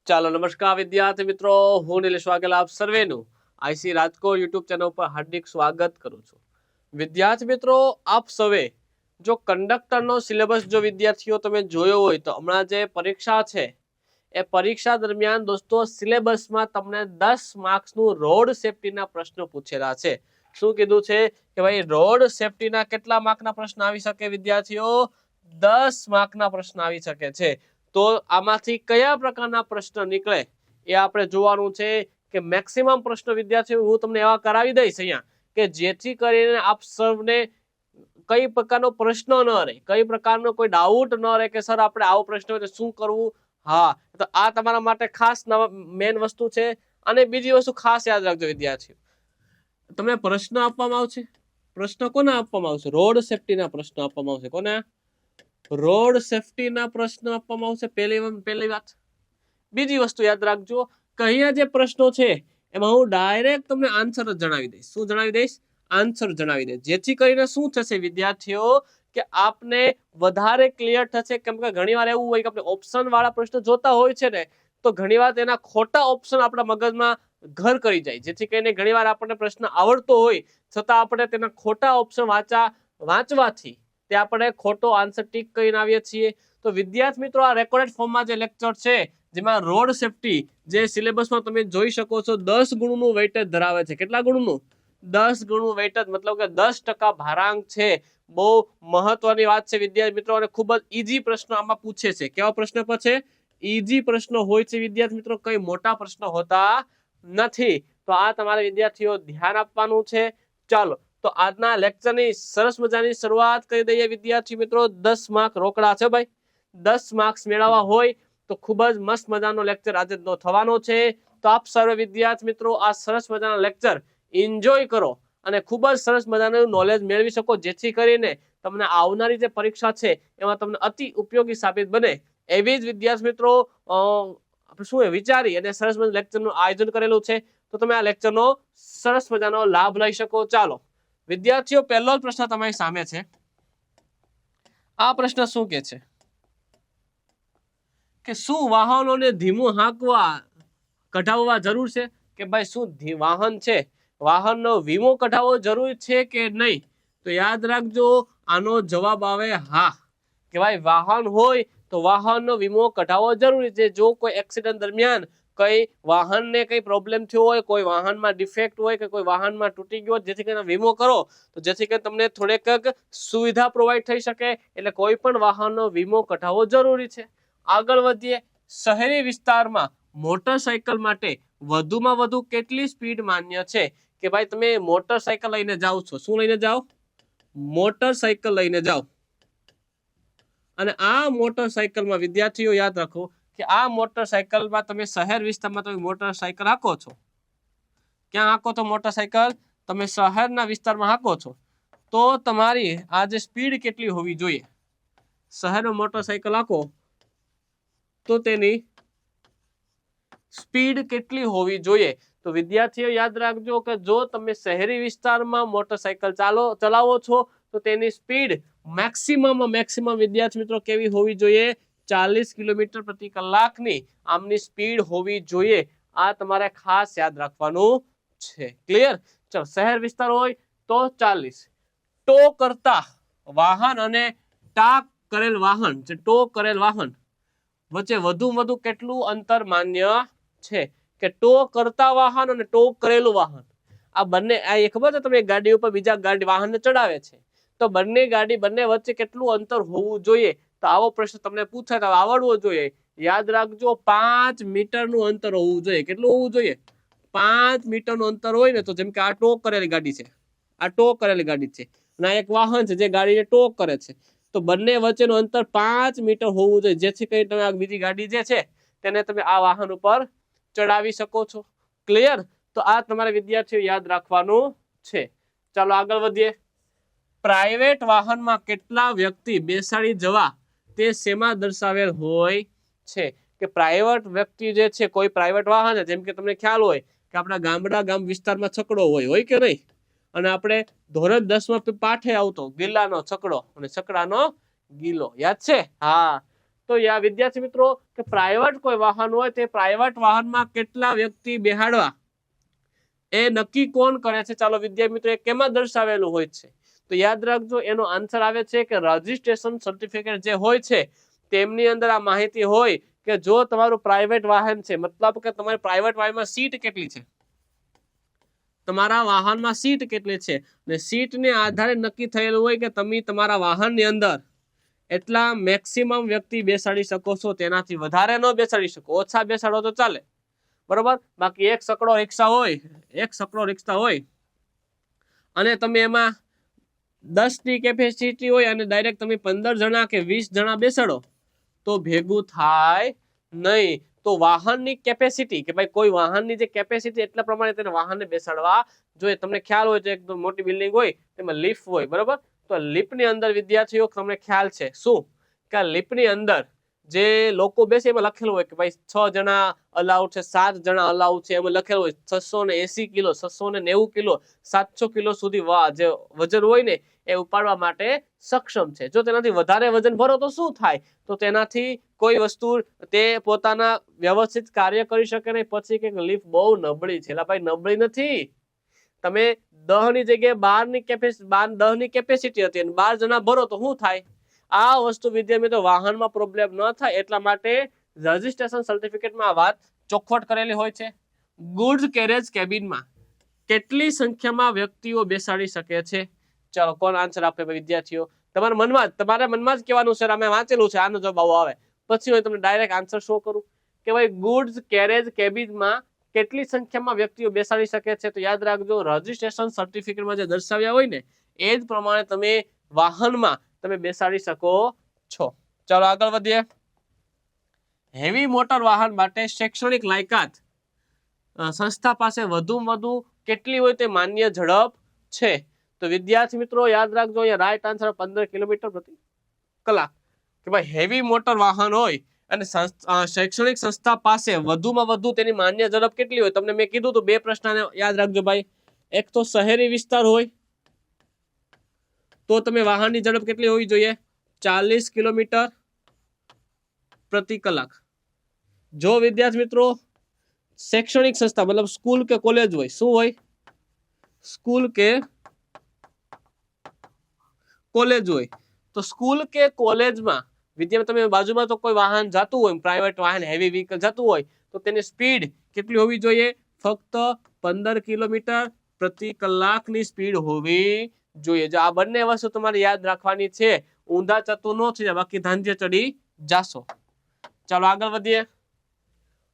ચાલો નમસ્કાર વિદ્યાર્થી મિત્રો, હું નિલેશ વાઘેલા આપ સર્વેનું આઈસી રાજકોટ યુટ્યુબ ચેનલ પર હાર્દિક સ્વાગત કરું છું. વિદ્યાર્થી મિત્રો, આપ સૌએ જો કંડક્ટરનો સિલેબસ જો વિદ્યાર્થીઓ તમે જોયો હોય તો હમણાં જે પરીક્ષા છે એ પરીક્ષા દરમિયાન દોસ્તો સિલેબસમાં તમને 10 માર્ક્સનું રોડ સેફટીના પ્રશ્નો પૂછેલા છે. શું કીધું છે કે ભાઈ રોડ સેફટીના કેટલા માર્કના પ્રશ્ન આવી શકે વિદ્યાર્થીઓ? 10 માર્કના પ્રશ્ન આવી શકે છે. તો આમાંથી કયા પ્રકારના પ્રશ્ન નીકળે એ આપણે જોવાનું છે કે મેક્સિમમ પ્રશ્ન વિદ્યાર્થીઓ હું તમને એવા કરાવી દઈશ અહીંયા કે જેથી કરીને આપ સૌને કઈ પ્રકારનો પ્રશ્ન ન રહે, કઈ પ્રકારનો કોઈ ડાઉટ ન રહે કે સર આપણે આવો પ્રશ્ન હોય તો શું કરવું. હા, તો આ તમારા માટે ખાસ મેન વસ્તુ છે. અને બીજી વસ્તુ ખાસ યાદ રાખજો વિદ્યાર્થીઓ, તમને પ્રશ્ન આપવામાં આવશે. પ્રશ્ન કોને આપવામાં આવશે? રોડ સેફટીના પ્રશ્ન આપવામાં આવશે. કોને? રોડ સેફટીના પ્રશ્ન આપવામાં આવશે. પહેલી વાત. બીજી વસ્તુ યાદ રાખજો કે અહીંયા જે પ્રશ્નો છે એમાં હું ડાયરેક્ટ તમને આન્સર જ જણાવી દઈશ. શું જણાવી દઈશ? આન્સર જણાવી દઈશ. જેથી કરીને શું થશે વિદ્યાર્થીઓ કે આપને વધારે ક્લિયર થશે. કેમ કે ઘણીવાર એવું હોય કે આપણે ઓપ્શન વાળા પ્રશ્નો જોતા હોય છે ને, તો ઘણીવાર તેના ખોટા ઓપ્શન આપણા મગજમાં ઘર કરી જાય. જેથી કરીને ઘણીવાર આપણને પ્રશ્ન આવડતો હોય છતાં આપણે તેના ખોટા ઓપ્શન વાંચવાથી તે આપણે ખોટો આન્સર ટીક કરીને આવીએ છીએ. તો વિદ્યાર્થી મિત્રો, આ રેકોર્ડેડ ફોર્મમાં જે લેક્ચર છે જેમાં રોડ સેફટી જે સિલેબસમાં તમે જોઈ શકો છો 10 ગુણનું વેઇટેજ ધરાવે છે. કેટલા ગુણનું? 10 ગુણનું વેઇટેજ, મતલબ કે 10% ભારાંક છે. બહુ મહત્વની વાત છે વિદ્યાર્થી મિત્રો, અને ખૂબ જ ઈઝી પ્રશ્ન આમાં પૂછે છે. કેવા પ્રશ્ન છે? ઈઝી પ્રશ્નો હોય છે વિદ્યાર્થી મિત્રો, કઈ મોટા પ્રશ્નો હોતા નથી. તો આ તમારે વિદ્યાર્થીઓ ધ્યાન આપવાનું છે. ચાલો, તો આજના લેક્ચરની સરસ મજાની શરૂઆત કરી દઈએ વિદ્યાર્થી મિત્રો. 10 માર્ક રોકડા છે ભાઈ. 10 માર્ક્સ મેળવવા હોય તો ખૂબ જ મસ્ત મજાનો લેક્ચર આજે થવાનો છે. તો આપ સર્વ વિદ્યાર્થી મિત્રો આ સરસ મજાના લેક્ચર એન્જોય કરો અને ખૂબ જ સરસ મજાનું નોલેજ મેળવી શકો, જેથી કરીને તમને આવનારી જે પરીક્ષા છે એમાં તમને અતિ ઉપયોગી સાબિત બને. એવી જ વિદ્યાર્થી મિત્રો શું વિચારી અને સરસ મજાનું લેક્ચરનું આયોજન કરેલું છે. તો તમે આ લેક્ચરનો સરસ મજાનો લાભ લઈ શકો. ચાલો વિદ્યાર્થીઓ, પહેલો જ પ્રશ્ન તમારી સામે છે. આ પ્રશ્ન શું કે છે કે શું વાહનોને ધીમું કઢાવવા જરૂર છે? કે ભાઈ શું વાહન છે, વાહનનો વીમો કઢાવવો જરૂરી છે કે નહીં? તો યાદ રાખજો, આનો જવાબ આવે હા. કે ભાઈ વાહન હોય તો વાહનનો વીમો કઢાવવો જરૂરી છે. જો કોઈ એક્સિડન્ટ દરમિયાન કઈ વાહનને કઈ પ્રોબ્લેમ થયો હોય, કોઈ વાહનમાં ડિફેક્ટ હોય કે કોઈ વાહનમાં તૂટી ગયો, જેથી કરીને વીમો કરો તો જેથી કરીને તમને થોડીક સુવિધા પ્રોવાઈડ થઈ શકે. એટલે કોઈ પણ વાહનનો વીમો કઢાવવો જરૂરી છે. આગળ વધીએ. શહેરી વિસ્તારમાં મોટરસાયકલ માટે વધુમાં વધુ કેટલી સ્પીડ માન્ય છે? કે ભાઈ તમે મોટરસાયકલ લઈને જાઓ છો. શું લઈને જાઓ? મોટરસાયકલ લઈને જાઓ. અને આ મોટરસાયકલમાં વિદ્યાર્થીઓ યાદ રાખો કે આ મોટરસાયકલમાં તમે શહેર વિસ્તારમાં તમે મોટરસાયકલ હાંકો છો. ક્યાં હાંકો છો મોટરસાયકલ? તમે શહેરના વિસ્તારમાં હાંકો છો. તો તમારી આ જે સ્પીડ કેટલી હોવી જોઈએ? શહેરમાં મોટરસાયકલ હાંકો તો તેની સ્પીડ કેટલી હોવી જોઈએ? તો વિદ્યાર્થીઓ યાદ રાખજો કે જો તમે શહેરી વિસ્તારમાં મોટરસાયકલ ચલાવો છો તો તેની સ્પીડ મેક્સિમમ વિદ્યાર્થી મિત્રો કેવી હોવી જોઈએ? 40 કિલોમીટર પ્રતિ કલાકની આમની સ્પીડ હોવી જોઈએ. આ તમારે ખાસ યાદ રાખવાનું છે. ક્લિયર? ચલો, શહેર વિસ્તાર હોય તો 40. ટો કરતા વાહન અને ટો કરેલ વાહન વચ્ચે વધુ કેટલું અંતર માન્ય છે? કે ટો કરતા વાહન અને ટો કરેલું વાહન, આ બંને એ ખબર છે તમે ગાડી ઉપર બીજા વાહનને ચડાવે છે, તો બંને વચ્ચે કેટલું અંતર હોવું જોઈએ? તો આવો પ્રશ્ન તમને પૂછાય તો આવડવો જોઈએ. યાદ રાખજો, 5 મીટરનું અંતર હોવું જોઈએ. કેટલું હોવું જોઈએ? 5 મીટરનું અંતર હોય ને, તો જેમ કે આ ટો કરેલી ગાડી છે, અને એક વાહન છે જે ગાડીને ટો કરે છે, તો બંને વચ્ચેનું અંતર 5 મીટર હોવું જોઈએ, જેથી કરી તમે આ બીજી ગાડી જે છે તેને તમે આ વાહન ઉપર ચડાવી શકો છો. ક્લિયર? તો આ તમારે વિદ્યાર્થીઓ યાદ રાખવાનું છે. ચાલો આગળ વધીએ. પ્રાઇવેટ વાહનમાં કેટલા વ્યક્તિ બેસાડી જવા તે શેમાં દર્શાવેલ હોય છે? કે પ્રાઇવેટ વ્યક્તિ જે છે, કોઈ પ્રાઇવેટ વાહન છે, જેમ કે તમને ખ્યાલ હોય કે આપણા ગામ વિસ્તારમાં છકડો હોય કે નહીં? અને આપણે ધોરણ 10માં પાઠે આવતો ગિલ્લાનો છકડો અને છકડાનો ગિલ્લો, યાદ છે? હા, તો યા વિદ્યાર્થી મિત્રો કે પ્રાઇવેટ કોઈ વાહન હોય તે પ્રાઇવેટ વાહનમાં કેટલા વ્યક્તિ બેહાડવા એ નક્કી કોણ કરે છે? ચાલો વિદ્યાર્થી મિત્રો એ કેમાં દર્શાવેલું હોય છે? તો યાદ રાખજો, એનો આન્સર આવે છે કે રજીસ્ટ્રેશન સર્ટિફિકેટ જે હોય છે તેમની અંદર આ માહિતી હોય કે જો તમારું પ્રાઇવેટ વાહન છે, મતલબ કે તમારી પ્રાઇવેટ વાહનમાં સીટ કેટલી છે, તમારા વાહનમાં સીટ કેટલી છે, અને સીટને આધારે નક્કી થયેલું હોય કે તમે તમારા વાહનની અંદર એટલા મેક્સિમમ વ્યક્તિ બેસાડી શકો છો, તેનાથી વધારે ન બેસાડી શકો, ઓછા બેસાડો તો ચાલે, બરોબર. બાકી એક સકડો રિક્ષા હોય અને તમે એમાં 10 ની કેપેસિટી હોય અને ડાયરેક્ટ તમે 15 જણા કે 20 જણા બેસાડો તો ભેગું થાય નહીં. તો વાહનની કેપેસિટી કે ભાઈ કોઈ વાહનની જે કેપેસિટી એટલા પ્રમાણે તેને વાહનને બેસાડવા જોઈએ. તમને ખ્યાલ હોય તો એકદમ મોટી બિલ્ડિંગ હોય તેમાં લિફ્ટ હોય, બરોબર. તો લિફ્ટની અંદર વિદ્યાર્થીઓ તમને ખ્યાલ છે શું કે લિફ્ટની અંદર જે લોકો બેસે એમાં લખેલું હોય કે ભાઈ 6 જણા અલાઉડ છે, 7 જણા અલાઉડ છે, એમાં લખેલું હોય 680 કિલો, 690 કિલો, 700 કિલો સુધી જે વજન હોય ને એ ઉપાડવા માટે સક્ષમ છે. જો તેનાથી વધારે વજન ભરો તો શું થાય? તો તેનાથી કોઈ વસ્તુ તે પોતાના વ્યવસ્થિત કાર્ય કરી શકે નહીં. પછી કે લિફ્ટ બહુ નબળી છે. ભાઈ નબળી નથી, તમે 10 ની જગ્યાએ 10 ની કેપેસિટી હતી અને 12 જણા ભરો તો શું થાય? આ વસ્તુ વિદ્યાર્થી મિત્રો વાહનમાં પ્રોબ્લેમ ન થાય એટલા માટે રજીસ્ટ્રેશન સર્ટિફિકેટમાં આ વાત ચોખવટ કરેલી હોય છે. ગુડ્સ કેરેજ કેબિનમાં કેટલી સંખ્યામાં વ્યક્તિઓ બેસાડી શકે છે? ચાલો કોણ આન્સર આપે વિદ્યાર્થીઓ? તમારા મનમાં જ કહેવાનું છે, અમે વાંચેલું છે, આનો જવાબ આવો આવે. પછી હું તમને ડાયરેક્ટ આન્સર શો કરું કે ભાઈ ગુડ્સ કેરેજ કેબિનમાં કેટલી સંખ્યામાં વ્યક્તિઓ બેસાડી શકે છે? તો યાદ રાખજો, રજીસ્ટ્રેશન સર્ટિફિકેટમાં જે દર્શાવ્યા હોય ને એ જ પ્રમાણે તમે વાહનમાં તમે બેસાડી શકો છો. ચાલો આગળ વધીએ. હેવી મોટર વાહન માટે શૈક્ષણિક લાયકાત સંસ્થા પાસે વધુમાં વધુ કેટલી હોય તે માન્ય ઝડપ છે? તો વિદ્યાર્થી મિત્રો યાદ રાખજો, અહીંયા રાઈટ આન્સર 15 કિલોમીટર પ્રતિ કલાક. કે ભાઈ હેવી મોટર વાહન હોય અને શૈક્ષણિક સંસ્થા પાસે વધુમાં વધુ તેની માન્ય ઝડપ કેટલી હોય? તમને મેં કીધું તો બે પ્રશ્ન યાદ રાખજો ભાઈ. એક તો શહેરી વિસ્તાર હોય તો તમે વાહનની ઝડપ કેટલી હોવી જોઈએ? 40 કિલોમીટર પ્રતિ કલાક. જો વિદ્યાર્થી મિત્રો શૈક્ષણિક સંસ્થા મતલબ સ્કૂલ કે કોલેજ હોય, શું હોય? સ્કૂલ કે કોલેજ હોય તો સ્કૂલ કે કોલેજમાં વિદ્યાર્થી તમે બાજુમાં તો કોઈ વાહન જતું હોય, પ્રાઇવેટ વાહન હેવી વ્હીકલ જતું હોય તો તેની સ્પીડ કેટલી હોવી જોઈએ? ફક્ત 15 કિલોમીટર પ્રતિ કલાકની સ્પીડ હોવી જોઈએ. જો આ બંને વસ્તુ તમારે યાદ રાખવાની છે, ઊંધા ચતું ન થઈ જાય, બાકી ધાંધ્ય ચડી જાશો. ચાલો આગળ વધીએ.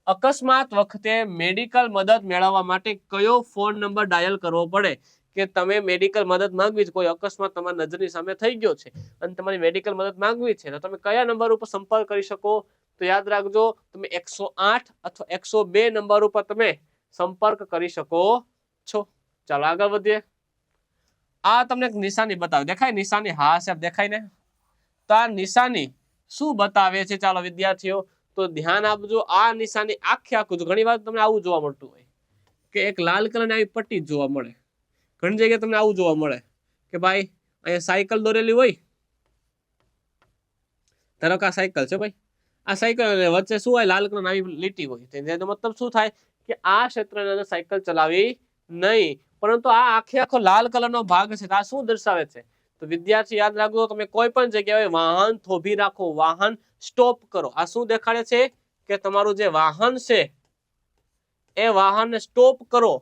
અકસ્માત વખતે મેડિકલ મદદ મેળવવા માટે કયો ફોન નંબર ડાયલ કરવો પડે? કે તમે મેડિકલ મદદ માંગવી છે, કોઈ અકસ્માત તમારી નજરની સામે થઈ ગયો છે અને તમારી મેડિકલ મદદ માંગવી છે, તો તમે કયા નંબર ઉપર સંપર્ક કરી શકો? તો યાદ રાખજો, તમે 108 અથવા 102 નંબર ઉપર તમે સંપર્ક કરી શકો છો. ચાલો આગળ વધીએ. આ તમને એક નિશાની બતાવે, દેખાય નિશાની? હા સાહેબ દેખાય ને. તો આ નિશાની શું બતાવે છે? ચાલો વિદ્યાર્થીઓ તો ધ્યાન આપજો. આ નિશાની આખું ઘણી વાર તમને આવું જોવા મળતું હોય કે એક લાલ કલરની આવી પટ્ટી જોવા મળે. ઘણી જગ્યાએ તમને આવું જોવા મળે કે ભાઈ અહીંયા સાયકલ દોરેલી હોય, ધારો કે આ સાયકલ છે ભાઈ, આ સાયકલ વચ્ચે શું હોય? લાલ કલર આવી લીટી હોય. તેનો મતલબ શું થાય કે આ ક્ષેત્રની અંદર સાયકલ ચલાવી નહીં. પરંતુ આ આખો લાલ કલરનો ભાગ છે, આ શું દર્શાવે છે? તો વિદ્યાર્થી યાદ રાખજો, તમે કોઈ પણ જગ્યાએ વાહન થોભી રાખો, વાહન સ્ટોપ કરો, આ શું દેખાડે છે? કે તમારું જે વાહન છે એ વાહનને સ્ટોપ કરો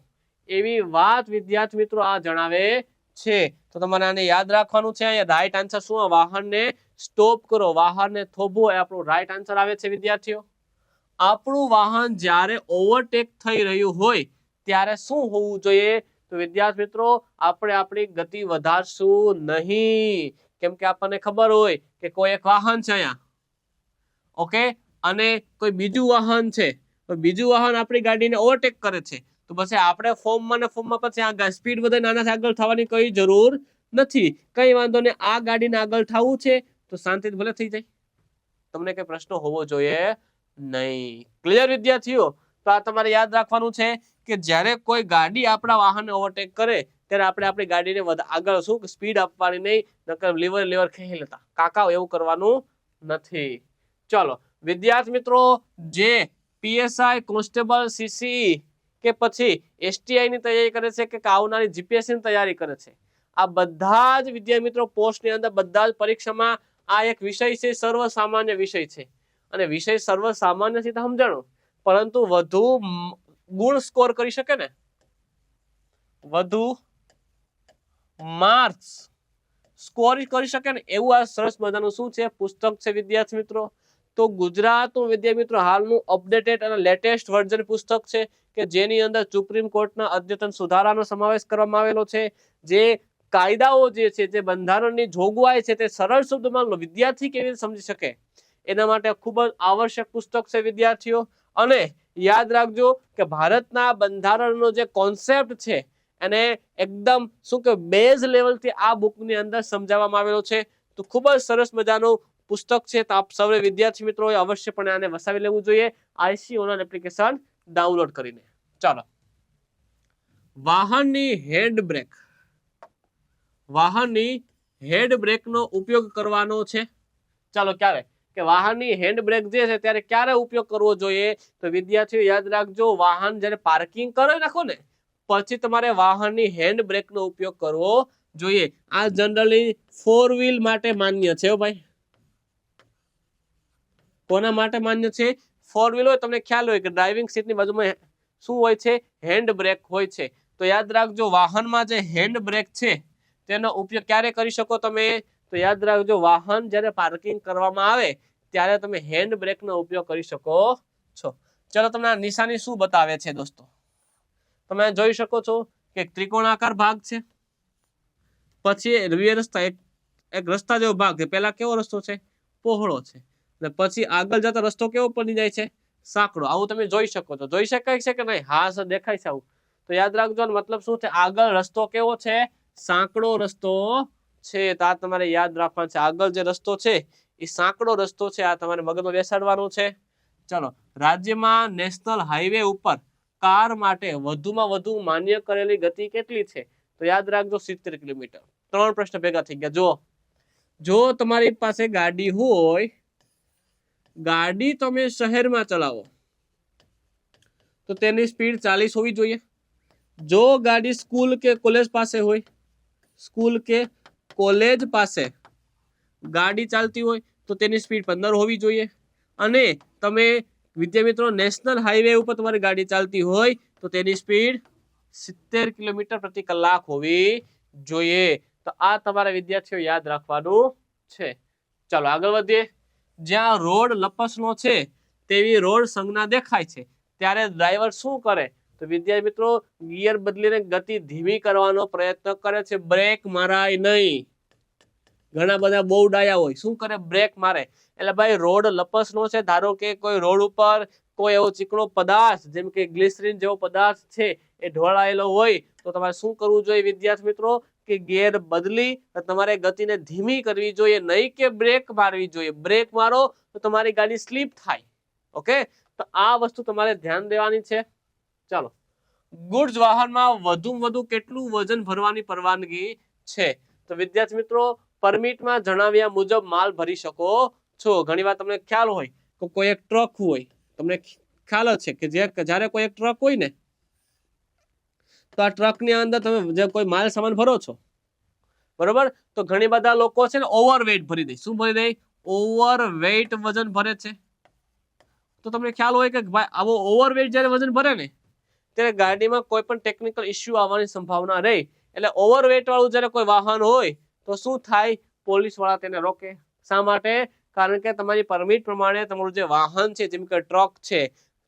એવી વાત વિદ્યાર્થી મિત્રો આ જણાવે છે. તો તમારે આને યાદ રાખવાનું છે. અહીંયા રાઈટ આન્સર શું? વાહનને સ્ટોપ કરો, વાહનને થોભો એ આપણું રાઈટ આન્સર આવે છે વિદ્યાર્થીઓ. આપણું વાહન જ્યારે ઓવરટેક થઈ રહ્યું હોય ત્યારે શું હોવું જોઈએ? તો વિદ્યાર્થી મિત્રો આપણે આપણી ગતિ વધારશું નહીં, કેમ કે આપણને ખબર હોય કે કોઈ એક વાહન છે અહીંયા, ઓકે, અને કોઈ બીજું વાહન છે, તો બીજું વાહન આપણી ગાડીને ઓવરટેક કરે છે, તો પછી આપણે ફોર્મમાં પછી આ સ્પીડ વધે નાનાથી આગળ થવાની કઈ જરૂર નથી. કઈ વાંધો નહીં, આ ગાડીને આગળ થવું છે તો શાંતિથી ભલે થઈ જાય, તમને કઈ પ્રશ્ન હોવો જોઈએ નહીં. ક્લિયર વિદ્યાર્થીઓ? તો આ તમારે યાદ રાખવાનું છે કે જ્યારે કોઈ ગાડી આપણા વાહનને ઓવરટેક કરે ત્યારે આપણે આપણી ગાડીને આગળ શું સ્પીડ આપવાની નહીં, નકર લીવર ખેંચી લેતા કાકા એવું કરવાનું નથી. ચલો વિદ્યાર્થી મિત્રો, જે પીએસઆઈ, કોન્સ્ટેબલ, સીસીઈ કે પછી એસટીઆઈ ની તૈયારી કરે છે કે આવનારી જીપીએસસી ની તૈયારી કરે છે, આ બધા જ વિદ્યાર્થી મિત્રો પોસ્ટની અંદર બધા જ પરીક્ષામાં આ એક વિષય છે, સર્વસામાન્ય વિષય છે. અને વિષય સર્વસામાન્ય છે તો સમજાણો, પરંતુ વધુ ગુણ સ્કોર કરી શકે ને, વધુ માર્ક્સ સ્કોર કરી શકે ને એવું આ સરસ મજાનું શું છે પુસ્તક છે વિદ્યાર્થી મિત્રો. તો ગુજરાતનું વિદ્યાર્થી મિત્રો હાલનું અપડેટેડ અને લેટેસ્ટ વર્ઝન પુસ્તક છે કે જેની અંદર સુપ્રીમ કોર્ટના અદ્યતન સુધારાનો સમાવેશ કરવામાં આવેલો છે. જે કાયદાઓ જે છે, જે બંધારણની જોગવાઈ છે તે સરળ શબ્દમાં વિદ્યાર્થી કેવી રીતે સમજી શકે એના માટે ખૂબ જ આવશ્યક પુસ્તક છે વિદ્યાર્થીઓ. અને યાદ રાખજો કે ભારતના બંધારણનો જે કોન્સેપ્ટ છે એને એકદમ શું કે બેઝ લેવલથી આ બુકની અંદર સમજાવવામાં આવેલો છે. તો ખૂબ જ સરસ મજાનું પુસ્તક છે. તો આપ સૌ વિદ્યાર્થી મિત્રોએ અવશ્યપણે આને વસાવી લેવું જોઈએ આઈસી ઓનલાઈન એપ્લિકેશન ડાઉનલોડ કરીને. ચાલો, વાહનની હેન્ડ બ્રેક, વાહનની હેન્ડ બ્રેકનો ઉપયોગ કરવાનો છે. ચાલો, ક્યારે કે વાહનની હેન્ડ બ્રેક જે છે ત્યારે ક્યારે ઉપયોગ કરવો જોઈએ? તો વિદ્યાર્થીઓ યાદ રાખજો, વાહન જ્યારે પાર્કિંગ કરી નાખો ને પછી તમારે વાહનની હેન્ડ બ્રેકનો ઉપયોગ કરવો જોઈએ. આ જનરલી 4 વ્હીલ માટે માન્ય છે ભાઈ. કોના માટે માન્ય છે? 4 વ્હીલ હોય, તમને ખ્યાલ હોય કે ડ્રાઇવિંગ સીટની બાજુમાં શું હોય છે? હેન્ડ બ્રેક હોય છે. તો યાદ રાખજો, વાહનમાં જે હેન્ડ બ્રેક છે તેનો ઉપયોગ ક્યારે કરી શકો તમે? તો યાદ રાખજો, વાહન જ્યારે પાર્કિંગ કરવામાં આવે ત્યારે તમે હેન્ડ બ્રેકનો ઉપયોગ કરી શકો છો. ચલો, તમને આ નિશાની શું બતાવે છે દોસ્તો? તમે જોઈ શકો છો કે ત્રિકોણાકાર ભાગ છે, પછી રિયર રસ્તા, એક રસ્તા જેવો ભાગ છે. પહેલા કેવો રસ્તો છે? પહોળો છે. અને પછી આગળ જતા રસ્તો કેવો બની જાય છે? સાંકડો. આવું તમે જોઈ શકો છો. જોઈ શકાય છે કે નહીં? હા સર, દેખાય છે આવું. તો યાદ રાખજો, મતલબ શું છે? આગળ રસ્તો કેવો છે? સાંકડો રસ્તો છે. તો આ તમારે યાદ રાખવાનું છે. આગળ જે રસ્તો છે એ સાંકડો રસ્તો છે. આ તમારે મગજમાં બેસાડવાનું છે. ચલો, રાજ્યમાં નેશનલ હાઈવે ઉપર કાર માટે વધુમાં વધુ માન્ય કરેલી ગતિ કેટલી છે? તો યાદ રાખજો 70 કિલોમીટર. 3 પ્રશ્ન ભેગા થઈ ગયા. જો તમારી પાસે ગાડી હોય, ગાડી તમે શહેરમાં ચલાવો તો તેની સ્પીડ 40 હોવી જોઈએ. જો ગાડી સ્કૂલ કે કોલેજ પાસે હોય, સ્કૂલ કે કોલેજ પાસે ગાડી ચાલતી હોય તો તેની સ્પીડ 15 હોવી જોઈએ. અને તમે વિદ્યાર્થી મિત્રો નેશનલ હાઈવે ઉપર તમારી ગાડી ચાલતી હોય તો તેની સ્પીડ 70 કિલોમીટર પ્રતિ કલાક હોવી જોઈએ. તો આ તમારા વિદ્યાર્થીઓ યાદ રાખવાનું છે. ચાલો આગળ વધીએ. જ્યાં રોડ લપસણો છે તેવી રોડ સંજ્ઞા દેખાય છે ત્યારે ડ્રાઈવર શું કરે? તો વિદ્યાર્થી મિત્રો ગિયર બદલીને ગતિ ધીમી કરવાનો પ્રયત્ન કરે છે. બ્રેક મારાય નહીં. ઘણા બધા બહુ ડાયા હોય, શું કરે? બ્રેક મારે. એટલે ભાઈ રોડ લપસણો છે, ધારો કે કોઈ રોડ ઉપર કોઈ એવો ચીકણો પદાર્થ જેમ કે ગ્લિસરીન જેવો પદાર્થ છે એ ઢોળાયેલો હોય તો તમારે શું કરવું જોઈએ વિદ્યાર્થી મિત્રો? કે ગિયર બદલી તમારે ગતિને ધીમી કરવી જોઈએ, નહીં કે બ્રેક મારવી જોઈએ. બ્રેક મારો તો તમારી ગાડી સ્લીપ થાય. ઓકે, તો આ વસ્તુ તમારે ધ્યાન દેવાની છે. ચાલો, ગુડ્સ વાહનમાં વધુમાં વધુ કેટલું વજન ભરવાની પરવાનગી છે? તો વિદ્યાર્થી મિત્રો પરમિટમાં જણાવ્યા મુજબ માલ ભરી શકો છો. ઘણીવાર તમને ખ્યાલ હોય કે કોઈ એક ટ્રક હોય, તમને ખ્યાલ જ છે કે જ્યારે કોઈ એક ટ્રક હોય ને તો આ ટ્રકની અંદર તમે જે કોઈ માલ સામાન ભરો છો, બરોબર, તો ઘણી બધા લોકો છે ને ઓવરવેઇટ ભરી દે. શું ભરી દે? ઓવરવેઇટ વજન ભરે છે. તો તમને ખ્યાલ હોય કે ભાઈ આવો ઓવરવેઇટ જ્યારે વજન ભરે ને ત્યારે ગાડીમાં કોઈ પણ ટેકનિકલ ઇસ્યુ આવવાની સંભાવના રહે. એટલે ઓવરવેઇટ વાળું જ્યારે કોઈ વાહન હોય તો શું થાય? પોલીસ વાળા તેને રોકે. શા માટે? કારણ કે તમારી પરમિટ પ્રમાણે તમારું જે વાહન છે, જેમ કે ટ્રક છે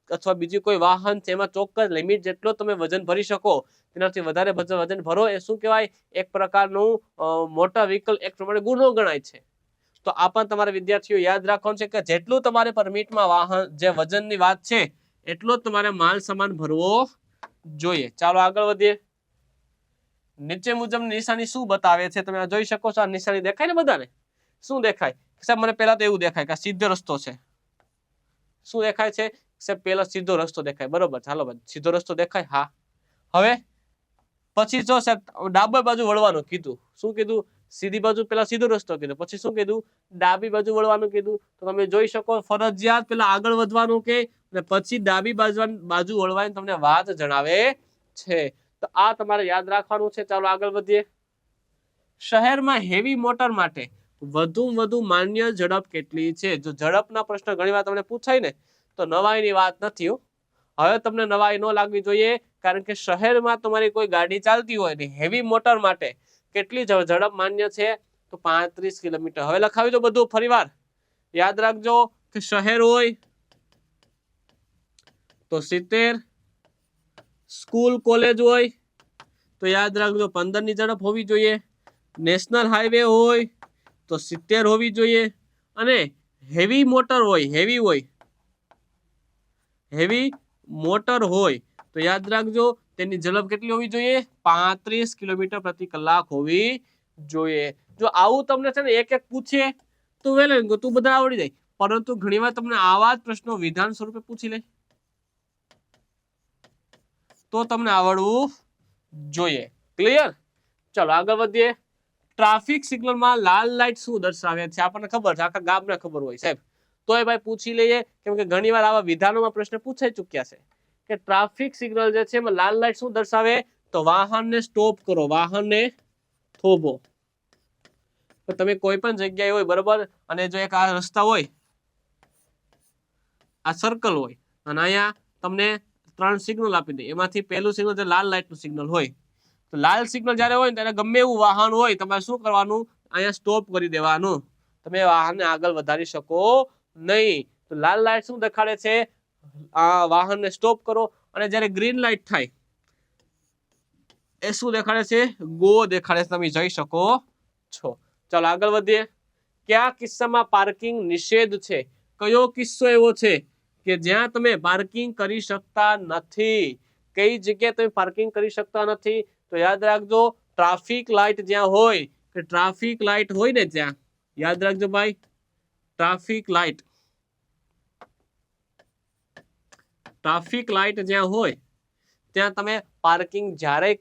અથવા બીજું કોઈ વાહન છે, એમાં ચોક્કસ લિમિટ જેટલો તમે વજન ભરી શકો. તેનાથી વધારે વજન ભરો એ શું કહેવાય? એક પ્રકારનું મોટર વ્હીકલ એક્ટ પ્રમાણે ગુનો ગણાય છે. તો આ પણ તમારા વિદ્યાર્થીઓ યાદ રાખવાનું છે કે જેટલું તમારે પરમિટમાં વાહન જે વજનની વાત છે એટલો જ તમારે માલ સામાન ભરવો જોઈએ. ચાલો આગળ વધીએ. નીચે મુજબ નિશાની શું બતાવે છે? તમે જોઈ શકો છો. આ નિશાની દેખાય ને બધાને? શું દેખાય? સાહેબ મને પહેલા તો એવું દેખાય કે સીધો રસ્તો છે. શું દેખાય છે? સાહેબ પહેલા સીધો રસ્તો દેખાય. બરોબર, ચાલો ભાઈ, સીધો રસ્તો દેખાય. હા, હવે પછી જો સાહેબ ડાબે બાજુ વળવાનું કીધું. શું કીધું? સીધી બાજુ પેલા સીધો રસ્તો કીધો, પછી શું કીધું ડાબી બાજુ વળવાનું કીધું. તો તમે જોઈ શકો ફરજિયાત પેલા આગળ વધવાનું કે અને પછી ડાબી બાજુ વળવાની તમને વાત જણાવે છે. તો આ તમારે યાદ રાખવાનું છે. ચાલો આગળ વધીએ. શહેરમાં હેવી મોટર માટે વધુ માન્ય ઝડપ કેટલી છે? જો ઝડપના પ્રશ્ન ઘણી વાર તમને પૂછાય ને તો નવાઈની વાત નથી. હવે તમને નવાઈ ન લાગવી જોઈએ, કારણ કે શહેરમાં તમારી કોઈ ગાડી ચાલતી હોય ને હેવી મોટર માટે કેટલી ઝડપ માન્ય છે? તો 35 કિલોમીટર. હવે લખાવી દો બધું ફરીવાર. યાદ રાખજો કે શહેર હોય તો 70, સ્કૂલ કોલેજ હોય તો યાદ રાખજો 15 ની ઝડપ હોવી જોઈએ, નેશનલ હાઈવે હોય તો 70 હોવી જોઈએ, અને હેવી મોટર હોય હેવી મોટર હોય તો યાદ રાખજો તેની ઝડપ કેટલી હોવી જોઈએ? 35 કિલોમીટર પ્રતિ કલાક હોવી જોઈએ. જો આવું તમને છે ને એક પૂછે તો વેલે તું બધા આવડી જાય, પરંતુ ઘણીવાર તમને આવા જ પ્રશ્નો વિધાન સ્વરૂપે પૂછી લે તો તમને આવડવું જોઈએ. ક્લિયર? ચલો આગળ વધીએ. ટ્રાફિક સિગ્નલમાં લાલ લાઈટ શું દર્શાવે છે? આપણને ખબર છે, આખા ગામને ખબર હોય સાહેબ, તોય ભાઈ પૂછી લઈએ, કેમ કે ઘણીવાર આવા વિધાનોમાં પ્રશ્ન પૂછાઈ ચૂક્યા છે કે ટ્રાફિક સિગ્નલ જે છે એમાં લાલ લાઈટ શું દર્શાવે? તો વાહનને સ્ટોપ કરો, વાહનને થોભો. તમે કોઈ પણ જગ્યાએ હોય બરોબર, અને જો એક આ રસ્તા હોય, આ સર્કલ હોય, અને અહીંયા તમને 3 સિગ્નલ આપી દે, એમાંથી પહેલું સિગ્નલ જે લાલ લાઈટનું સિગ્નલ હોય, તો લાલ સિગ્નલ જ્યારે હોય ત્યારે ગમે એવું વાહન હોય તમારે શું કરવાનું? અહીંયા સ્ટોપ કરી દેવાનું. તમે વાહનને આગળ વધારી શકો નહીં. તો લાલ લાઈટ શું દેખાડે છે? આ વાહનને સ્ટોપ કરો. અને જ્યારે ગ્રીન લાઈટ થાય એ શું દેખાડે છે? ગો દેખાડે છે. તમે જઈ શકો છો. ચાલો આગળ વધીએ. કયા કિસ્સામાં પાર્કિંગ નિષેધ છે? કયો કિસ્સો એવો છે કે જ્યાં તમે પાર્કિંગ કરી શકતા નથી? કઈ જગ્યાએ તમે પાર્કિંગ કરી શકતા નથી? તો યાદ રાખજો ટ્રાફિક લાઈટ જ્યાં હોય, કે ટ્રાફિક લાઈટ હોય ને ત્યાં, યાદ રાખજો ભાઈ, ટ્રાફિક લાઈટ જ્યાં હોય ત્યાં તમે પાર્કિંગ જ્યારે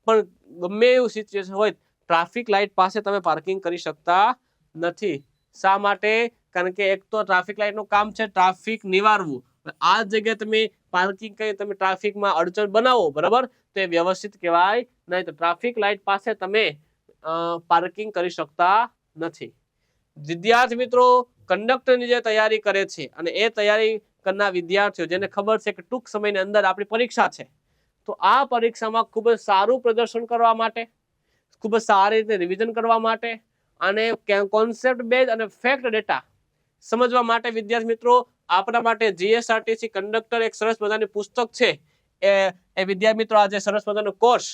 પણ ગમે એવું સિચ્યુએશન હોય, ટ્રાફિક લાઈટ પાસે તમે પાર્કિંગ કરી શકતા નથી. શા માટે? કારણ કે એક તો ટ્રાફિક લાઈટનું કામ છે ટ્રાફિક નિવારવું. આ જગ્યાએ તમે પાર્કિંગ કરી તમે ટ્રાફિકમાં અડચણ બનાવો બરાબર, તો એ વ્યવસ્થિત કહેવાય નહીં. તો ટ્રાફિક લાઈટ પાસે તમે પાર્કિંગ કરી શકતા નથી. વિદ્યાર્થી મિત્રો કંડક્ટરની જે તૈયારી કરે છે અને એ તૈયારી કરનાર વિદ્યાર્થીઓ જેને ખબર છે કે ટૂંક સમયની અંદર આપણી પરીક્ષા છે, તો આ પરીક્ષામાં ખૂબ જ સારું પ્રદર્શન કરવા માટે, ખૂબ જ સારી રીતે રિવિઝન કરવા માટે અને કોન્સેપ્ટ બેઝ અને ફેક્ટ ડેટા સમજવા માટે વિદ્યાર્થી મિત્રો આપણા માટે જીએસઆરટીસી કંડક્ટર એક સરસ મજાની પુસ્તક છે. એ વિદ્યાર્થી મિત્રો આજે સરસ મજાનો કોર્સ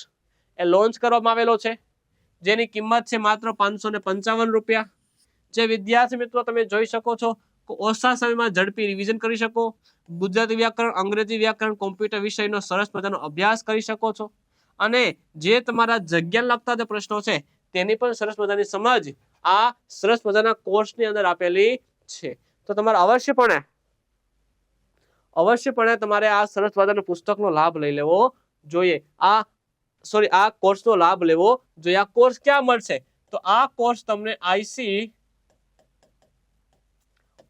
એ લોન્ચ કરવામાં આવેલો છે, જેની કિંમત છે માત્ર 555 રૂપિયા. જે વિદ્યાર્થી મિત્રો તમે જોઈ શકો છો કે ઓછા સમયમાં ઝડપી રિવિઝન કરી શકો, ગુજરાતી વ્યાકરણ, અંગ્રેજી વ્યાકરણ, કોમ્પ્યુટર વિષયનો સરસ મજાનો અભ્યાસ કરી શકો છો, અને જે તમારા જગ્યા લગતા જે પ્રશ્નો છે તેની પણ સરસ મજાની સમજ આ સરસ મજાના કોર્સની અંદર આપેલી છે. તો તમારે અવશ્યપણે તમારે આ સરસ મજાના પુસ્તકનો લાભ લઈ લેવો જોઈએ. આ કોર્સનો લાભ લેવો જોઈએ. આ કોર્સ ક્યાં મળશે? તો આ કોર્સ તમને આઈસી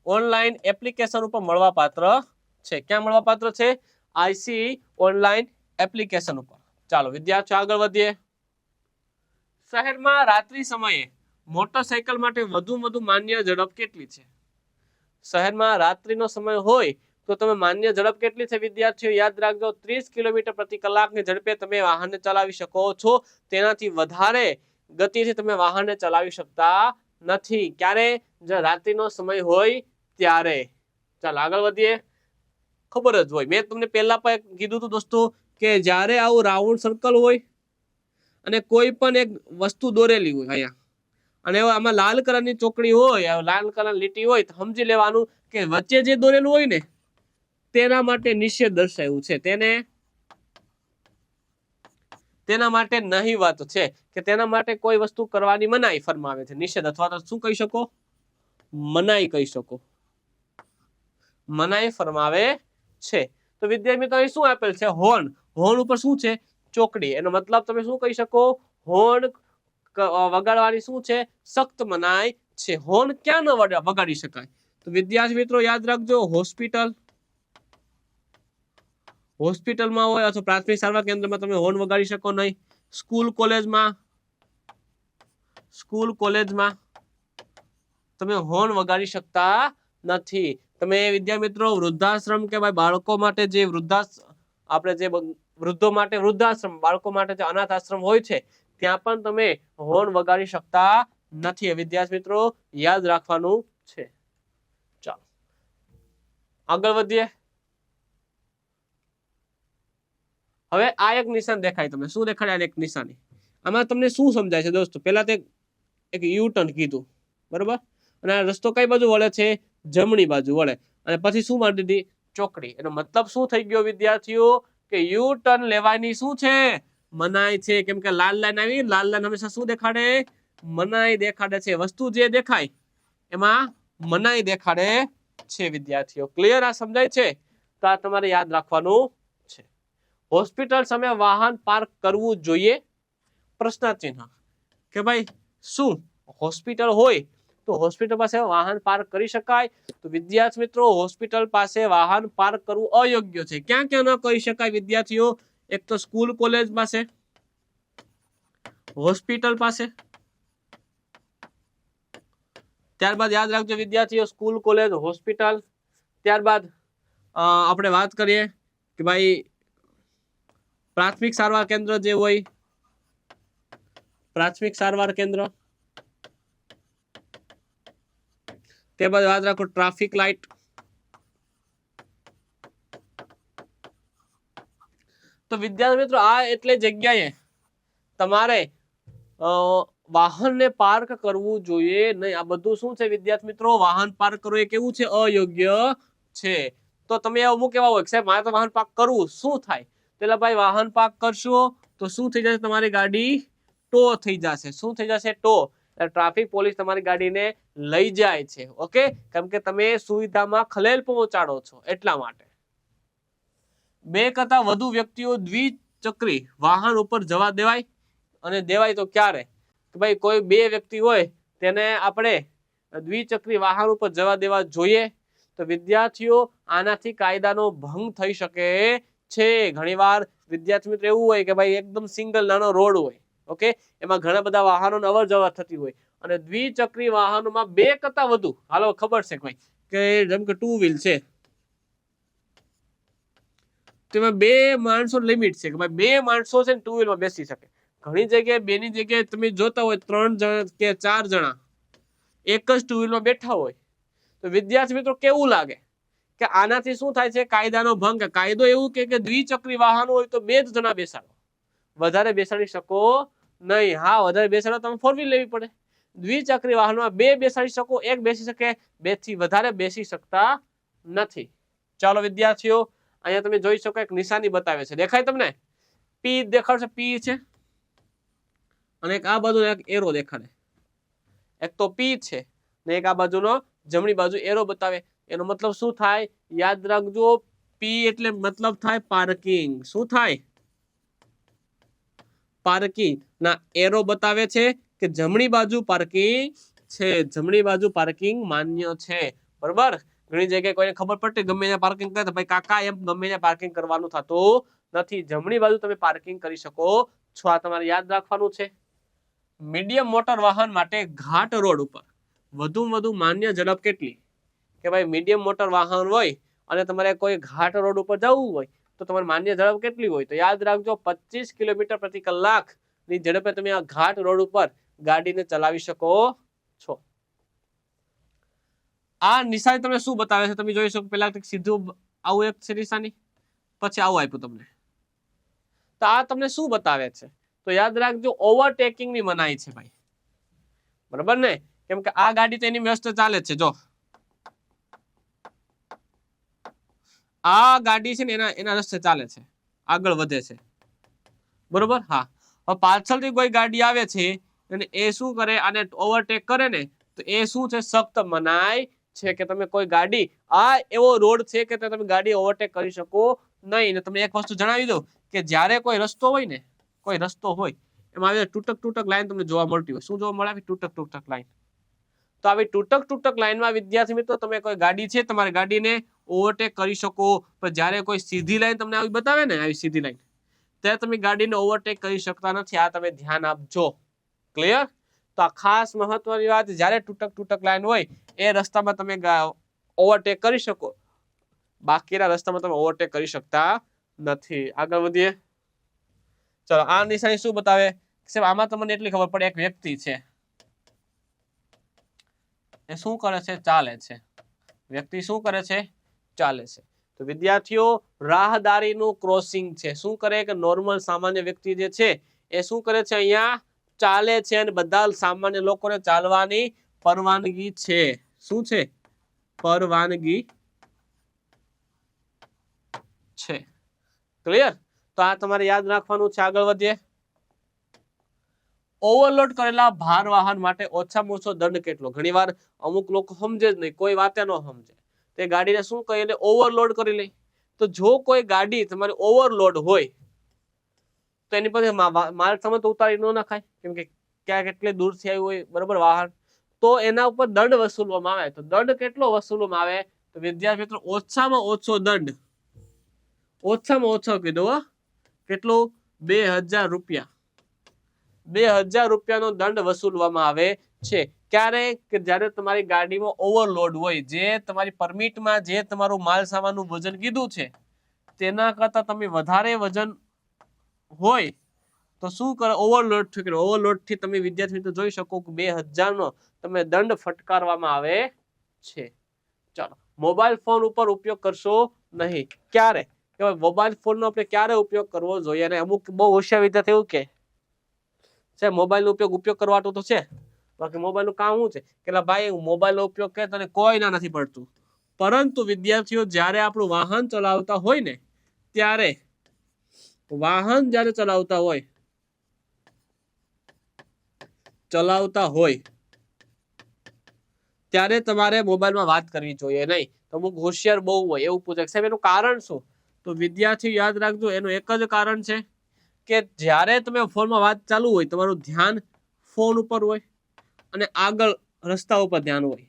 ઓનલાઈન એપ્લિકેશન ઉપર મળવા પાત્ર છે. ક્યાં મળવા પાત્ર છે? આઈસી ઓનલાઈન એપ્લિકેશન ઉપર. ચાલો વિદ્યાર્થીઓ આગળ વધીએ. શહેરમાં રાત્રિ સમયે મોટરસાયકલ માટે વધુ માન્ય ઝડપ કેટલી છે? શહેરમાં રાત્રિનો સમય હોય તો તમે માન્ય ઝડપ કેટલી છે વિદ્યાર્થીઓ? યાદ રાખજો 30 કિલોમીટર પ્રતિ કલાકની ઝડપે તમે વાહનને ચલાવી શકો છો. તેનાથી વધારે ગતિથી તમે વાહનને ચલાવી શકતા નથી. ક્યારે? જો રાત્રિનો સમય હોય ત્યારે. ચાલો આગળ વધીએ. ખબર જ હોય, મેં તમને પહેલા પણ કીધું હતું દોસ્તો કે જ્યારે આવું રાઉન્ડ સર્કલ હોય અને કોઈ પણ એક વસ્તુ દોરેલી હોય અહીંયા, અને આમાં લાલ કલરની ચોકડી હોય, લાલ કલરની લીટી હોય, તો સમજી લેવાનું કે વચ્ચે જે દોરેલું હોય ને તેના માટે નિષેધ દર્શાવ્યું છે. તેના માટે નહિવત છે, કે તેના માટે કોઈ વસ્તુ કરવાની મનાઈ ફરમાવે છે. નિષેધ અથવા તો શું કહી શકો? મનાઈ કહી શકો. મનાઈ ફરમાવે છે. તો વિદ્યાર્થી મિત્રો અહીં શું આપેલ છે? હોર્ન. હોર્ન ઉપર શું છે? ચોકડી. એનો મતલબ તમે શું કહી શકો? હોર્ન વગાડવાની શું છે? સખ્ત મનાઈ છે. હોર્ન ક્યાં ન વગાડી શકાય? તો વિદ્યાર્થી મિત્રો યાદ રાખજો, હોસ્પિટલમાં હોય અથવા પ્રાથમિક સારવાર કેન્દ્રમાં તમે હોર્ન વગાડી શકો નહીં. સ્કૂલ કોલેજમાં તમે હોર્ન વગાડી શકતા નથી. તમે વિદ્યાર્થી મિત્રો વૃદ્ધાશ્રમ કે ભાઈ બાળકો માટે જે વૃદ્ધો માટે વૃદ્ધાશ્રમ, બાળકો માટે જે અનાથ આશ્રમ હોય છે ત્યાં પણ તમે હોર્ન વગાડી શકતા નથી. વિદ્યાર્થી મિત્રો યાદ રાખવાનું છે. ચાલો આગળ વધીએ. હવે આ એક નિશાન દેખાય તમને. શું દેખાડે? એક નિશાની. આમાં તમને શું સમજાય છે દોસ્તો? પહેલા તે એક યુ ટર્ન કીધું, બરોબર? અને આ રસ્તો કઈ બાજુ વળે છે? જમણી બાજુ વળે. અને પછી શું મારી દીધી? ચોકડી. એનો મતલબ શું થઈ ગયો વિદ્યાર્થીઓ? કે યુ ટર્ન લેવાની શું છે? મનાઈ છે. કેમ કે લાલ લાઈન આવી, લાલ લાઈન હંમેશા શું દેખાડે? મનાઈ દેખાડે છે. વસ્તુ જે દેખાય એમાં મનાઈ દેખાડે છે. વિદ્યાર્થીઓ ક્લિયર? આ સમજાય છે? તો આ તમારે યાદ રાખવાનું છે. હોસ્પિટલ સામે વાહન પાર્ક કરવું જોઈએ? પ્રશ્નાર્થ કે ભાઈ શું હોસ્પિટલ હોય તો હોસ્પિટલ પાસે વાહન પાર્ક કરી શકાય? તો વિદ્યાર્થી મિત્રો હોસ્પિટલ પાસે વાહન પાર્ક કરવું અયોગ્ય છે. ક્યાં ક્યાં ન કરી શકાય વિદ્યાર્થીઓ? એક તો સ્કૂલ કોલેજ પાસે, હોસ્પિટલ પાસે, ત્યારબાદ યાદ રાખજો વિદ્યાર્થીઓ સ્કૂલ કોલેજ હોસ્પિટલ. ત્યારબાદ આપણે વાત કરીએ કે ભાઈ પ્રાથમિક સારવાર કેન્દ્ર જે હોય, પ્રાથમિક સારવાર કેન્દ્ર. ત્યારબાદ યાદ રાખો ટ્રાફિક લાઇટ. તો વિદ્યાર્થી મિત્રો આ એટલે જગ્યાએ તમારે વાહનને પાર્ક કરવું જોઈએ નહીં. આ બધું શું છે વિદ્યાર્થી મિત્રો? વાહન પાર્ક કરવું એ કેવું છે? અયોગ્ય છે. તો તમે અમુક એવા હોય સાહેબ મારે તો વાહન પાર્ક કરવું, શું થાય? પેલા ભાઈ વાહન પાર્ક કરશો તો શું થઈ જશે? તમારી ગાડી ટો થઈ જશે. શું થઈ જશે? ટો. ટ્રાફિક પોલીસ તમારી ગાડીને લઈ જાય છે. ઓકે, કેમ કે તમે સુવિધામાં ખલેલ પહોંચાડો છો એટલા માટે. બે કરતા વધુ વ્યક્તિઓ દ્વિચક્રી વાહન ઉપર જવા દેવાય? અને દેવાય તો ક્યારે? કે ભાઈ કોઈ બે વ્યક્તિ હોય તેને આપણે દ્વિચક્રી વાહન ઉપર જવા દેવા જોઈએ? તો વિદ્યાર્થીઓ આનાથી કાયદાનો ભંગ થઈ શકે છે. ઘણીવાર વિદ્યાર્થી મિત્રો એવું હોય કે ભાઈ એકદમ સિંગલ નાનો રોડ હોય, ઓકે, એમાં ઘણા બધા વાહનોની અવર જવર થતી હોય અને દ્વિચક્રી વાહનોમાં બે કરતા વધુ, હાલો ખબર છે ભાઈ કે જેમ કે 2 વ્હીલ છે તેમાં બે માણસો લિમિટ છે કે ભાઈ બે માણસો છે ને 2 વ્હીલમાં બેસી શકે. ઘણી જગ્યાએ બેની જગ્યાએ તમે જોતા હોય 3 જણા કે 4 જણા એક જ 2 વ્હીલમાં બેઠા હોય. તો વિદ્યાર્થી મિત્રો કેવું લાગે કે આનાથી શું થાય છે? કાયદાનો ભંગ. કાયદો એવું કે દ્વિચક્રી વાહનો હોય તો 2 જ જણા બેસાડો, વધારે બેસાડી શકો નહીં. હા, વધારે બેસાડો તમે 4 વ્હીલ લેવી પડે. દ્વિચક્રી વાહનમાં 2 બેસાડી શકો, 1 બેસી શકે, 2 થી વધારે બેસી શકતા નથી. ચાલો વિદ્યાર્થીઓ અહીંયા તમે જોઈ શકો એક નિશાની બતાવે છે. દેખાય તમને? પી દેખાડશે, પી છે અને એક આ બાજુ એક એરો દેખાડે. એક તો પી છે ને એક આ બાજુનો જમણી બાજુ એરો બતાવે. એનો મતલબ શું થાય? યાદ રાખજો, પી એટલે મતલબ થાય પાર્કિંગ. શું થાય? પાર્કિંગ ના એરો બતાવે છે કે જમણી બાજુ પાર્કિંગ છે, જમણી બાજુ પાર્કિંગ માન્ય છે. બરોબર? ઘણી જગ્યાએ કોઈને ખબર પડતી ગમે ત્યાં પાર્કિંગ કરે તો ભાઈ કાકા એમ ગમે ત્યાં પાર્કિંગ કરવાનું થતું નથી. જમણી બાજુ તમે પાર્કિંગ કરી શકો છો. આ તમારે યાદ રાખવાનું છે. મીડિયમ મોટર વાહન માટે ઘાટ રોડ ઉપર વધુમાં વધુ માન્ય ઝડપ કેટલી? કે ભાઈ મીડિયમ મોટર વાહન હોય અને તમારે કોઈ ઘાટ રોડ ઉપર જવું હોય તો તમારે માન્ય ઝડપ કેટલી હોય? તો યાદ રાખજો 25 કિલોમીટર પ્રતિ કલાક ની ઝડપે તમે આ ઘાટ રોડ ઉપર ગાડીને ચલાવી શકો છો. આ નિશાની તમને શું બતાવે છે? તમે જોઈ શકો પેલા સીધું આવું એક છે નિશાની, પછી આવું આપ્યું તમને. તો આ તમને શું બતાવે છે? તો યાદ રાખજો ઓવરટેકિંગ ની મનાઈ છે ભાઈ. બરાબર ને? કેમ કે આ ગાડી તો એની વ્યસ્ત ચાલે છે. જો આ ગાડી છે ને એના રસ્તે ચાલે છે, આગળ વધે છે. બરોબર? હા. હવે પાછળથી કોઈ ગાડી આવે છે અને એ શું કરે? આને ઓવરટેક કરે ને તો એ શું છે? સખ્ત મનાઈ છે કે તમે કોઈ ગાડી, આ એવો રોડ છે કે તમે ગાડી ઓવરટેક કરી શકો નહીં. ને તમને એક વસ્તુ જણાવી દઉં કે જ્યારે કોઈ રસ્તો હોય ને, કોઈ રસ્તો હોય એમાં આવી તૂટક લાઈન તમને જોવા મળતી હોય. શું જોવા મળે? આવી તૂટક લાઈન. તો આવી તૂટક લાઈનમાં વિદ્યાર્થી મિત્રો તમે કોઈ ગાડી છે, તમારી ગાડીને ઓવરટેક કરી શકો, પણ જ્યારે કોઈ સીધી લાઈન તમને આવી બતાવે ને, આવી સીધી લાઈન, ત્યારે તમે ગાડીને ઓવરટેક કરી શકતા નથી. આ તમે ધ્યાન આપજો. ક્લિયર? તો આ ખાસ મહત્વની વાત, જ્યારે તૂટક લાઈન હોય એ રસ્તામાં તમે ઓવરટેક કરી શકો, બાકીના રસ્તામાં તમે ઓવરટેક કરી શકતા નથી. આગળ વધીએ. ચલો, આ નિશાની શું બતાવે? સાહેબ આમાં તમને એટલી ખબર પડે, એક વ્યક્તિ છે, એ શું કરે છે? ચાલે છે. વ્યક્તિ શું કરે છે? ચાલે છે. તો વિદ્યાર્થીઓ, રાહદારીનું ક્રોસિંગ છે. શું કરે? કે નોર્મલ સામાન્ય વ્યક્તિ જે છે એ શું કરે છે? અહીંયા ચાલે છે, અને બધા સામાન્ય લોકોને ચાલવાની પરવાનગી છે. શું છે? પરવાનગી છે. ક્લિયર? તો આ તમારે યાદ રાખવાનું છે. આગળ વધીએ. ઓવરલોડ કરેલા ભાર વાહન માટે ઓછામાં ઓછો દંડ કેટલો? ઘણીવાર અમુક લોકો સમજે જ નહીં, કોઈ વાતે ન સમજે, તે ગાડીને શું કહે? એટલે ઓવરલોડ કરી લે. તો જો કોઈ ગાડી તમારી ઓવરલોડ હોય તો એની પાસે માલ સામાન તો ઉતારી ન નખાય, કેમ કે ક્યાં કેટલી દૂરથી આવ્યું હોય, બરોબર, વાહન. તો એના ઉપર દંડ વસૂલવામાં આવે. તો દંડ કેટલો વસૂલવામાં આવે? તો વિદ્યાર્થી મિત્રો, ઓછામાં ઓછો દંડ, ઓછામાં ઓછો કીધું, કેટલું? 2000 રૂપિયા. 2000 રૂપિયાનો દંડ વસૂલવામાં આવે છે. ક્યારે? કે જ્યારે તમારી ગાડીમાં ઓવરલોડ હોય, જે તમારી પરમિટમાં જે તમારું માલ સામાનનું વજન કીધું છે તેના કરતા તમે વધારે વજન હોય તો શું કરે? ઓવરલોડ થી. ઓવરલોડ થી તમે વિદ્યાર્થી મિત્રો જોઈ શકો કે 2000 નો તમે દંડ ફટકારવામાં આવે છે. ચાલો, મોબાઈલ ફોન ઉપર ઉપયોગ કરશો નહીં. ક્યારે? કે મોબાઈલ ફોન નો આપણે ક્યારે ઉપયોગ કરવો જોઈએ? અને અમુક બહુ હોશિયાર વિદ્યાર્થી એવું કે છે મોબાઈલ નો ઉપયોગ કરવાતો તો છે, બાકી મોબાઈલ નું કામ શું છે? કે ભાઈ મોબાઈલ નો ઉપયોગ કરે તને કોઈ ના નથી પડતું. પરંતુ વિદ્યાર્થીઓ, જ્યારે આપણું વાહન ચલાવતા હોય ને, ત્યારે વાહન જ્યારે ચલાવતા હોય ત્યારે તમારે મોબાઈલમાં વાત કરવી જોઈએ નહીં. અમુક હોશિયાર બહુ હોય, એવું પૂછે સાહેબ એનું કારણ શું? તો વિદ્યાર્થી યાદ રાખજો, એનું એક જ કારણ છે કે જ્યારે તમે ફોનમાં વાત ચાલુ હોય, તમારું ધ્યાન ફોન ઉપર હોય અને આગળ રસ્તા ઉપર ધ્યાન હોય,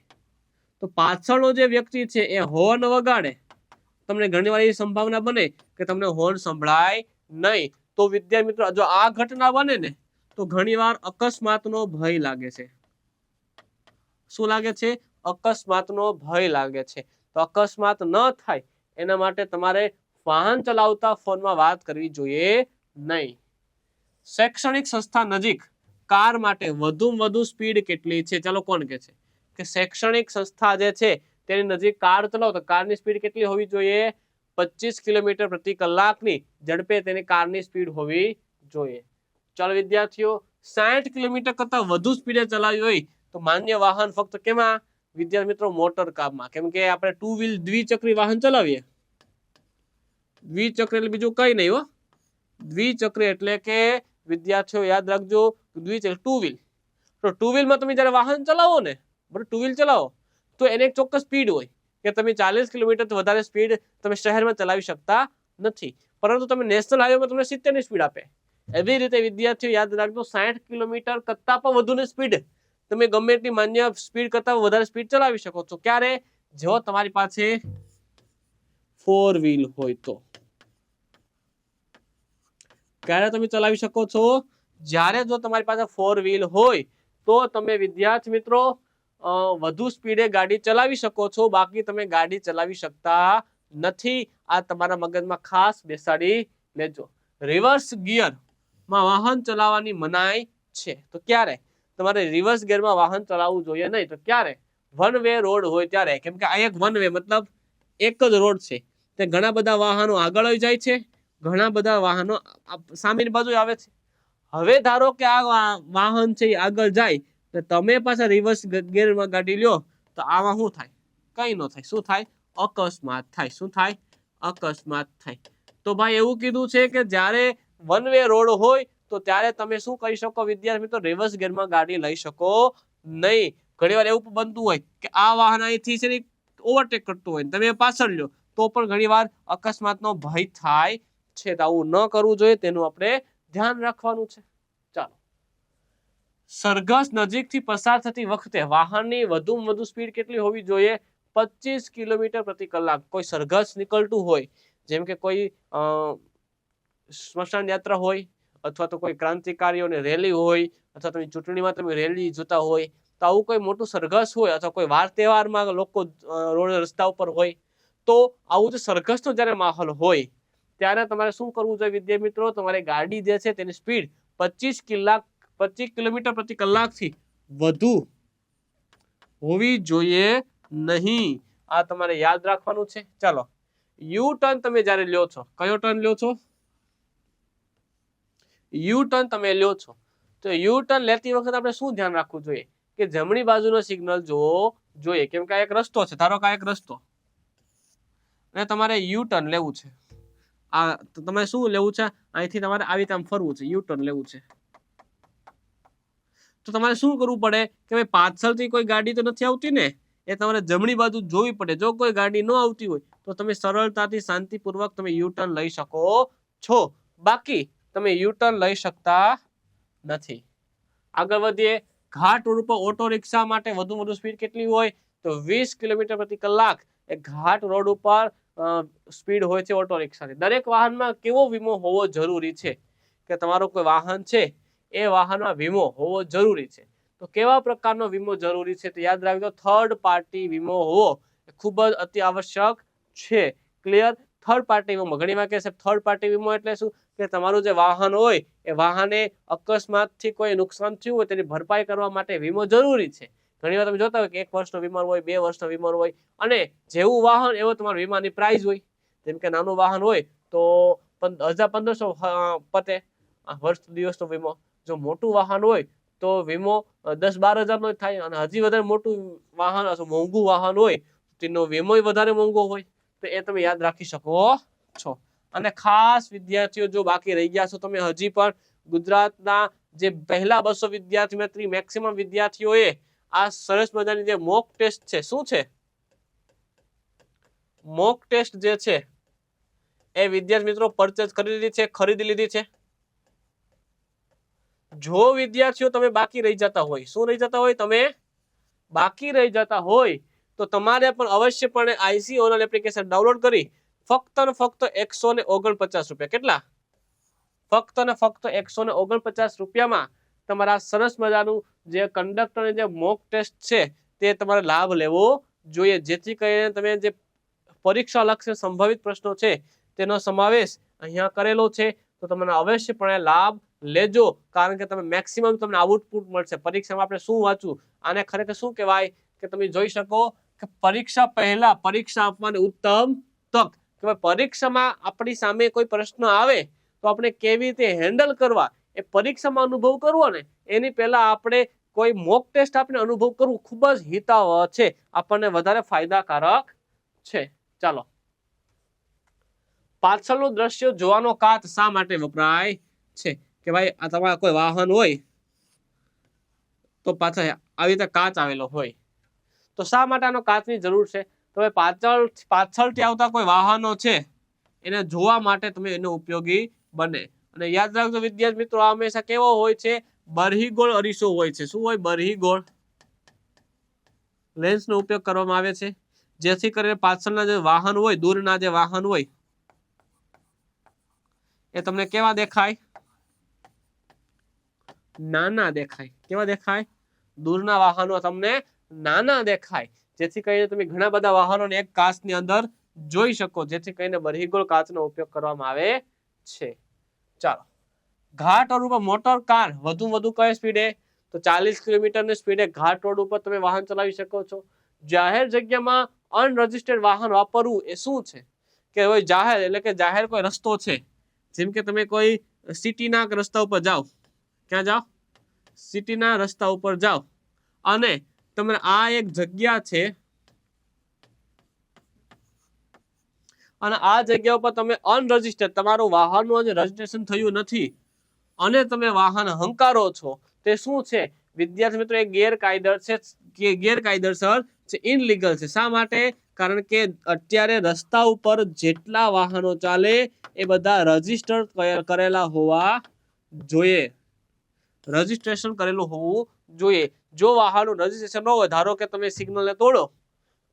તો પાછળનો જે વ્યક્તિ છે એ હોર્ન વગાડે, તમને ઘણીવાર એવી સંભાવના બને કે તમને હોર્ન સંભળાય નહીં. તો વિદ્યાર્થી મિત્રો, જો આ ઘટના બને ને તો ઘણીવાર અકસ્માતનો ભય લાગે છે. શું લાગે છે? અકસ્માતનો ભય લાગે છે. તો અકસ્માત ન થાય એના માટે તમારે વાહન ચલાવતા ફોનમાં વાત કરવી જોઈએ નહીં. શૈક્ષણિક સંસ્થા નજીક કાર માટે વધુમાં વધુ સ્પીડ કેટલી છે? ચાલો, કોણ કે છે કે શૈક્ષણિક સંસ્થા જે છે તેની નજીક કાર ચલાવો તો કારની સ્પીડ કેટલી હોવી જોઈએ? 25 કિલોમીટર પ્રતિ કલાકની ઝડપે તેની કારની સ્પીડ હોવી જોઈએ. ચાલો વિદ્યાર્થીઓ, 60 કિલોમીટર કરતા વધુ સ્પીડે ચલાવી હોય તો માન્ય વાહન ફક્ત કેમાં? વિદ્યાર્થી મિત્રો, મોટર કારમાં. કેમ કે આપણે ટુ વ્હીલ દ્વિચક્રી વાહન ચલાવીએ. દ્વિચક્રી એટલે બીજું કઈ નહીં હો. દ્વિચક્રી એટલે કે વિદ્યાર્થીઓ યાદ રાખજો, દ્વિચક્રી ટુ વ્હીલ. તો ટુ વ્હીલમાં તમે જયારે વાહન ચલાવો ને, બરાબર, ટુ વ્હીલ ચલાવો તો એને એક ચોક્કસ સ્પીડ હોય કે તમે 40 કિલોમીટર વધારે સ્પીડ તમે શહેરમાં ચલાવી શકતા નથી, પરંતુ તમે નેશનલ હાઈવેમાં તમને 70 ની સ્પીડ આપે. એવી રીતે વિદ્યાર્થીઓ યાદ રાખજો, 60 કિલોમીટર કરતા પણ વધુની સ્પીડ તમે ગમે તેટલી માન્ય સ્પીડ કરતા વધારે સ્પીડ ચલાવી શકો છો. ક્યારે? જો તમારી પાસે 4 વ્હીલ હોય તો. ક્યારે તમે ચલાવી શકો છો? જ્યારે જો તમારી પાસે 4 વ્હીલ હોય તો તમે વિદ્યાર્થી મિત્રો વધુ સ્પીડે ગાડી ચલાવી શકો છો, બાકી તમે ગાડી ચલાવી શકતા નથી. આ તમારા મગજમાં ખાસ બેસાડી લેજો. રિવર્સ ગિયરમાં વાહન ચલાવવાની મનાઈ છે. તો ક્યારે? તમારે રિવર્સ ગિયરમાં વાહન ચલાવવું જોઈએ નહીં. તો ક્યારે? વન વે રોડ હોય ત્યારે. કેમ કે આ એક વન વે મતલબ એક જ રોડ છે, તે ઘણા બધા વાહનો આગળ આવી જાય છે, ઘણા બધા વાહનો સામેની બાજુ આવે છે. હવે ધારો કે આ વાહન છે એ આગળ જાય તો તમે પાછા રિવર્સ ગિયરમાં ગાડી લ્યો તો આમાં શું થાય? કઈ ન થાય. શું થાય? અકસ્માત થાય. શું થાય? અકસ્માત થાય. તો ભાઈ એવું કીધું છે કે જ્યારે વન વે રોડ હોય તો ત્યારે તમે શું કરી શકો વિદ્યાર્થી મિત્રો? રિવર્સ ગિયરમાં ગાડી લઈ શકો નહીં. ઘણીવાર એવું બનતું હોય કે આ વાહન અહીંથી છે ને ઓવરટેક કરતું હોય, તમે પાછળ લ્યો તો પણ ઘણીવાર અકસ્માતનો ભય થાય છે. તો આવું ન કરવું જોઈએ, તેનું આપણે ધ્યાન રાખવાનું છે. ચાલો. સરઘસ નજીકથી પસાર થતી વખતે વાહનની વધુમાં વધુ સ્પીડ કેટલી હોવી જોઈએ? 25 કિલોમીટર પ્રતિ કલાક. કોઈ સરઘસ નીકળતું હોય, જેમ કે કોઈ સ્મશાન યાત્રા હોય, અથવા તો કોઈ ક્રાંતિકારીઓની રેલી હોય, અથવા તમે ચૂંટણીમાં તમે રેલી જોતા હોય, તો આવું કોઈ મોટું સરઘસ હોય, અથવા કોઈ વાર તહેવારમાં લોકો રોડ રસ્તા ઉપર હોય, તો આવું જે સરઘસનો જ્યારે માહોલ હોય ત્યારે તમારે શું કરવું જોઈએ વિદ્યાર્થી મિત્રો? તમારી ગાડી જે છે તેની સ્પીડ 25 કિલોમીટર પ્રતિ કલાકથી વધુ હોવી જોઈએ નહીં. આ તમારે યાદ રાખવાનું છે. ચાલો, યુ ટર્ન તમે જ્યારે લ્યો છો, કયો ટર્ન લ્યો છો? યુ ટર્ન તમે લ્યો છો, તો યુ ટર્ન લેતી વખતે આપણે શું ધ્યાન રાખવું જોઈએ? કે જમણી બાજુનો સિગ્નલ જોવો જોઈએ. કેમ કે આ એક રસ્તો છે, ધારો કે આ એક રસ્તો, અને તમારે યુ ટર્ન લેવું છે. આ તમારે શું લેવું છે? અહીંથી તમારે આવી રીતે આમ ફરવું છે, યુ ટર્ન લેવું છે. તો તમારે શું કરવું પડે કે ભાઈ પાછળથી કોઈ ગાડી તો નથી આવતી ને, એ તમારે જમણી બાજુ જોવી પડે. જો કોઈ ગાડી ન આવતી હોય તો તમે સરળતાથી શાંતિપૂર્વક તમે યુ ટર્ન લઈ શકો છો. બાકી તમે યુ ટર્ન લઈ શકતા નથી. આગળ વધીએ. ઘાટ રોડ ઉપર ઓટો રિક્ષા માટે વધુ સ્પીડ કેટલી હોય? તો 20 કિલોમીટર પ્રતિ કલાક એ ઘાટ રોડ ઉપર સ્પીડ હોય છે ઓટો રિક્ષાની. દરેક વાહનમાં કેવો વીમો હોવો જરૂરી છે? કે તમારો કોઈ વાહન છે એ વાહનમાં વીમો હોવો જરૂરી છે. તો કેવા પ્રકારનો વીમો જરૂરી છે? તો યાદ રાખજો, થર્ડ પાર્ટી વીમો હોવો એ ખૂબ જ અતિ આવશ્યક છે. ક્લિયર? થર્ડ પાર્ટી વીમો ઘણી વાર કહે છે થર્ડ પાર્ટી વીમો એટલે શું? કે તમારું જે વાહન હોય એ વાહને અકસ્માતથી કોઈ નુકસાન થયું હોય તેની ભરપાઈ કરવા માટે વીમો જરૂરી છે. ઘણી વાર તમે જોતા હોય કે 1 વર્ષનો વીમો હોય, 2 વર્ષનો વીમો હોય, અને જેવું વાહન એવો તમારા વીમાની પ્રાઇસ હોય. જેમ કે નાનું વાહન હોય તો 1000-1500 પતે વર્ષ દિવસનો વીમો. જો મોટું વાહન હોય તો વીમો 10-12 હજારનો થાય, અને હજી વધારે મોટું વાહન અથવા મોંઘું વાહન હોય તેનો વીમો વધારે મોંઘો હોય. તો એ તમે યાદ રાખી શકો છો. અને ખાસ વિદ્યાર્થીઓ જો બાકી રહી ગયા છો તમે હજી પણ, ગુજરાતના જે પહેલા 200 વિદ્યાર્થીમાંથી મેક્સિમમ વિદ્યાર્થીઓએ આ સરસ મજાની જે મોક ટેસ્ટ છે, શું છે મોક ટેસ્ટ જે છે એ વિદ્યાર્થી મિત્રો પરચેઝ કરી લીધી છે, ખરીદી લીધી છે. જો વિદ્યાર્થીઓ તમે બાકી રહી જતા હોય, શું રહી જતા હોય? તમે બાકી રહી જતા હોય તો તમારે પણ અવશ્યપણે આઈસી ઓનલાઈન એપ્લિકેશન ડાઉનલોડ કરી ફક્ત ને ફક્ત 149 રૂપિયા. કેટલા? ફક્ત ને ફક્ત 149 રૂપિયામાં તમારા સરસ મજાનું જે કંડક્ટરની જે મોક ટેસ્ટ છે તે તમારે લાભ લેવો જોઈએ, જેથી કરીને તમે જે પરીક્ષા લક્ષી સંભવિત પ્રશ્નો છે તેનો સમાવેશ અહીંયા કરેલો છે. તો તમને અવશ્યપણે લાભ લેજો, કારણ કે તમે મેક્સિમમ તમને આઉટપુટ મળશે. પરીક્ષામાં આપણે શું વાંચવું, આને ખરેખર શું કહેવાય? કે તમે જોઈ શકો કે પરીક્ષા પહેલા પરીક્ષા આપવાની ઉત્તમ તક. કે પરીક્ષામાં આપણી સામે કોઈ પ્રશ્ન આવે તો આપણે કેવી રીતે હેન્ડલ કરવા, એ પરીક્ષામાં અનુભવ કરવો ને એની પહેલા આપણે કોઈ મોક ટેસ્ટ આપણે અનુભવ કરવું ખૂબ જ હિતાવહ છે, આપણને વધારે ફાયદાકારક છે. ચાલો, પાછળનું દ્રશ્ય જોવાનો કાચ શા માટે વપરાય છે? કે ભાઈ આ તમારા કોઈ વાહન હોય તો પાછળ આવી રીતે કાચ આવેલો હોય, તો શા માટે આનો કાચની જરૂર છે? તો પાછળથી આવતા કોઈ વાહનો છે એને જોવા માટે તમે એનો ઉપયોગી બને. અને યાદ રાખજો વિદ્યાર્થી મિત્રો, આ હંમેશા કેવો હોય છે? બરહીગોળ અરીસો હોય છે. શું હોય? બરહીગોળ લેન્સનો ઉપયોગ કરવામાં આવે છે, જેથી કરીને પાછળના જે વાહન હોય, દૂરના જે વાહન હોય એ તમને કેવા દેખાય? નાના દેખાય. કેવા દેખાય? દૂરના વાહનો તમને નાના દેખાય, જેથી કરીને તમે ઘણા બધા વાહનોને એક કાચની અંદર જોઈ શકો, જેથી કરીને બરહીગોળ કાચનો ઉપયોગ કરવામાં આવે છે. ચાલો, ઘાટ રોડ ઉપર મોટર કાર વધુ કઈ સ્પીડે? તો 40 કિલોમીટરની સ્પીડે ઘાટ રોડ ઉપર તમે વાહન ચલાવી શકો છો. જાહેર જગ્યામાં અનરજિસ્ટર્ડ વાહન વાપરવું એ શું છે? કે હોય જાહેર એટલે કે જાહેર કોઈ રસ્તો છે, જેમ કે તમે કોઈ સિટીના રસ્તા ઉપર જાઓ. ક્યાં જાઓ? સિટીના રસ્તા ઉપર જાઓ, અને તમે આ એક જગ્યા છે, અને આ જગ્યા ઉપર તમે અનરજિસ્ટર્ડ, તમારું વાહનનું રજીસ્ટ્રેશન થયું નથી અને તમે વાહન હંકારો છો, તે શું છે વિદ્યાર્થી મિત્રો? એ ગેરકાયદેસર છે, ઇનલીગલ છે. શા માટે? કારણ કે અત્યારે રસ્તા ઉપર જેટલા વાહનો ચાલે એ બધા રજીસ્ટર કરેલા હોવા જોઈએ. રજીસ્ટ્રેશન કરેલું હોવું જોઈએ। જો વાહનનું રજીસ્ટ્રેશન ન હોય, ધારો કે તમે સિગ્નલને તોડો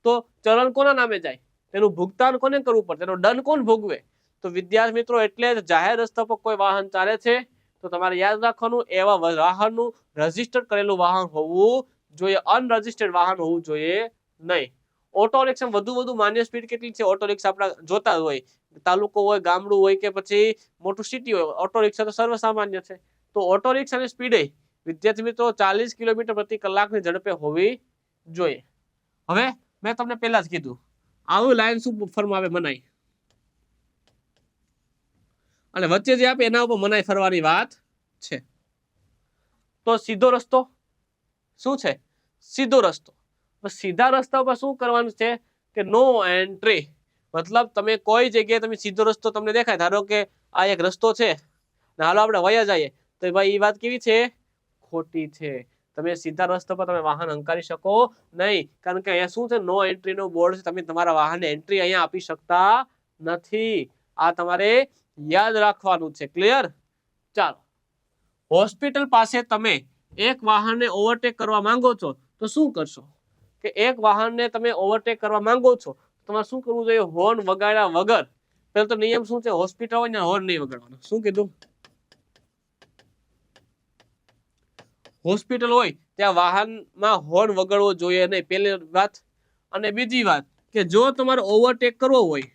તો ચલણ કોના નામે જાય, તેનું ભુગતાન કોને કરવું પડે, તેનો દંડ કોણ ભોગવે? તો વિદ્યાર્થી મિત્રો એટલે જાહેર રસ્તા પર કોઈ વાહન ચાલે છે તો તમારે યાદ રાખવાનું એવા વાહનનું રજીસ્ટર કરેલું વાહન હોવું જોઈએ, અનરજીસ્ટર્ડ વાહન હોવું જોઈએ નહીં। ઓટો રિક્ષા વધુ માન્ય સ્પીડ કેટલી છે? ઓટો રિક્ષા આપણા જોતા હોય, તાલુકો હોય, ગામડું હોય કે પછી મોટું સિટી હોય, ઓટો રિક્ષા તો સર્વસામાન્ય છે। તો ઓટો રિક્ષાની સ્પીડે વિદ્યાર્થી મિત્રો 40 કિલોમીટર પ્રતિ કલાકની ઝડપે હોવી જોઈએ। હવે મેં તમને પહેલા જ કીધું આવું લાઈન શું ફરમાવે? મનાઈ। અને વચ્ચે જે આપે એના ઉપર મનાઈ ફરવાની વાત છે। તો સીધો રસ્તો શું છે? સીધો રસ્તો। સીધા રસ્તા ઉપર શું કરવાનું છે કે નો એન્ટ્રી, મતલબ તમે કોઈ જગ્યાએ તમે સીધો રસ્તો તમને દેખાય, ધારો કે આ એક રસ્તો છે ને હાલો આપણે વયા જઈએ, તો ભાઈ એ વાત કેવી છે? ખોટી છે। તમે સીધા રસ્તા પર તમે વાહન હંકારી શકો નહીં, કારણ કે અહીંયા શું છે? નો એન્ટ્રી નો બોર્ડ છે, તમે તમારા વાહનને એન્ટ્રી અહીંયા આપી શકતા નથી। આ તમારે યાદ રાખવાનું છે। ક્લિયર? ચાલો, હોસ્પિટલ પાસે તમે એક વાહનને ઓવરટેક કરવા માંગો છો તો શું કરશો? કે એક વાહનને તમે ઓવરટેક કરવા માંગો છો, તમારે શું કરવું જોઈએ? હોર્ન વગાડ્યા વગર, પેલો તો નિયમ શું છે? હોસ્પિટલ હોય ને હોર્ન નહીં વગાડવાનો। શું કીધું? હોસ્પિટલ હોય ત્યાં વાહનમાં હોર્ન વગાડવો જોઈએ નહીં, પહેલી વાત। અને બીજી વાત કે જો તમારે ઓવરટેક કરવો હોય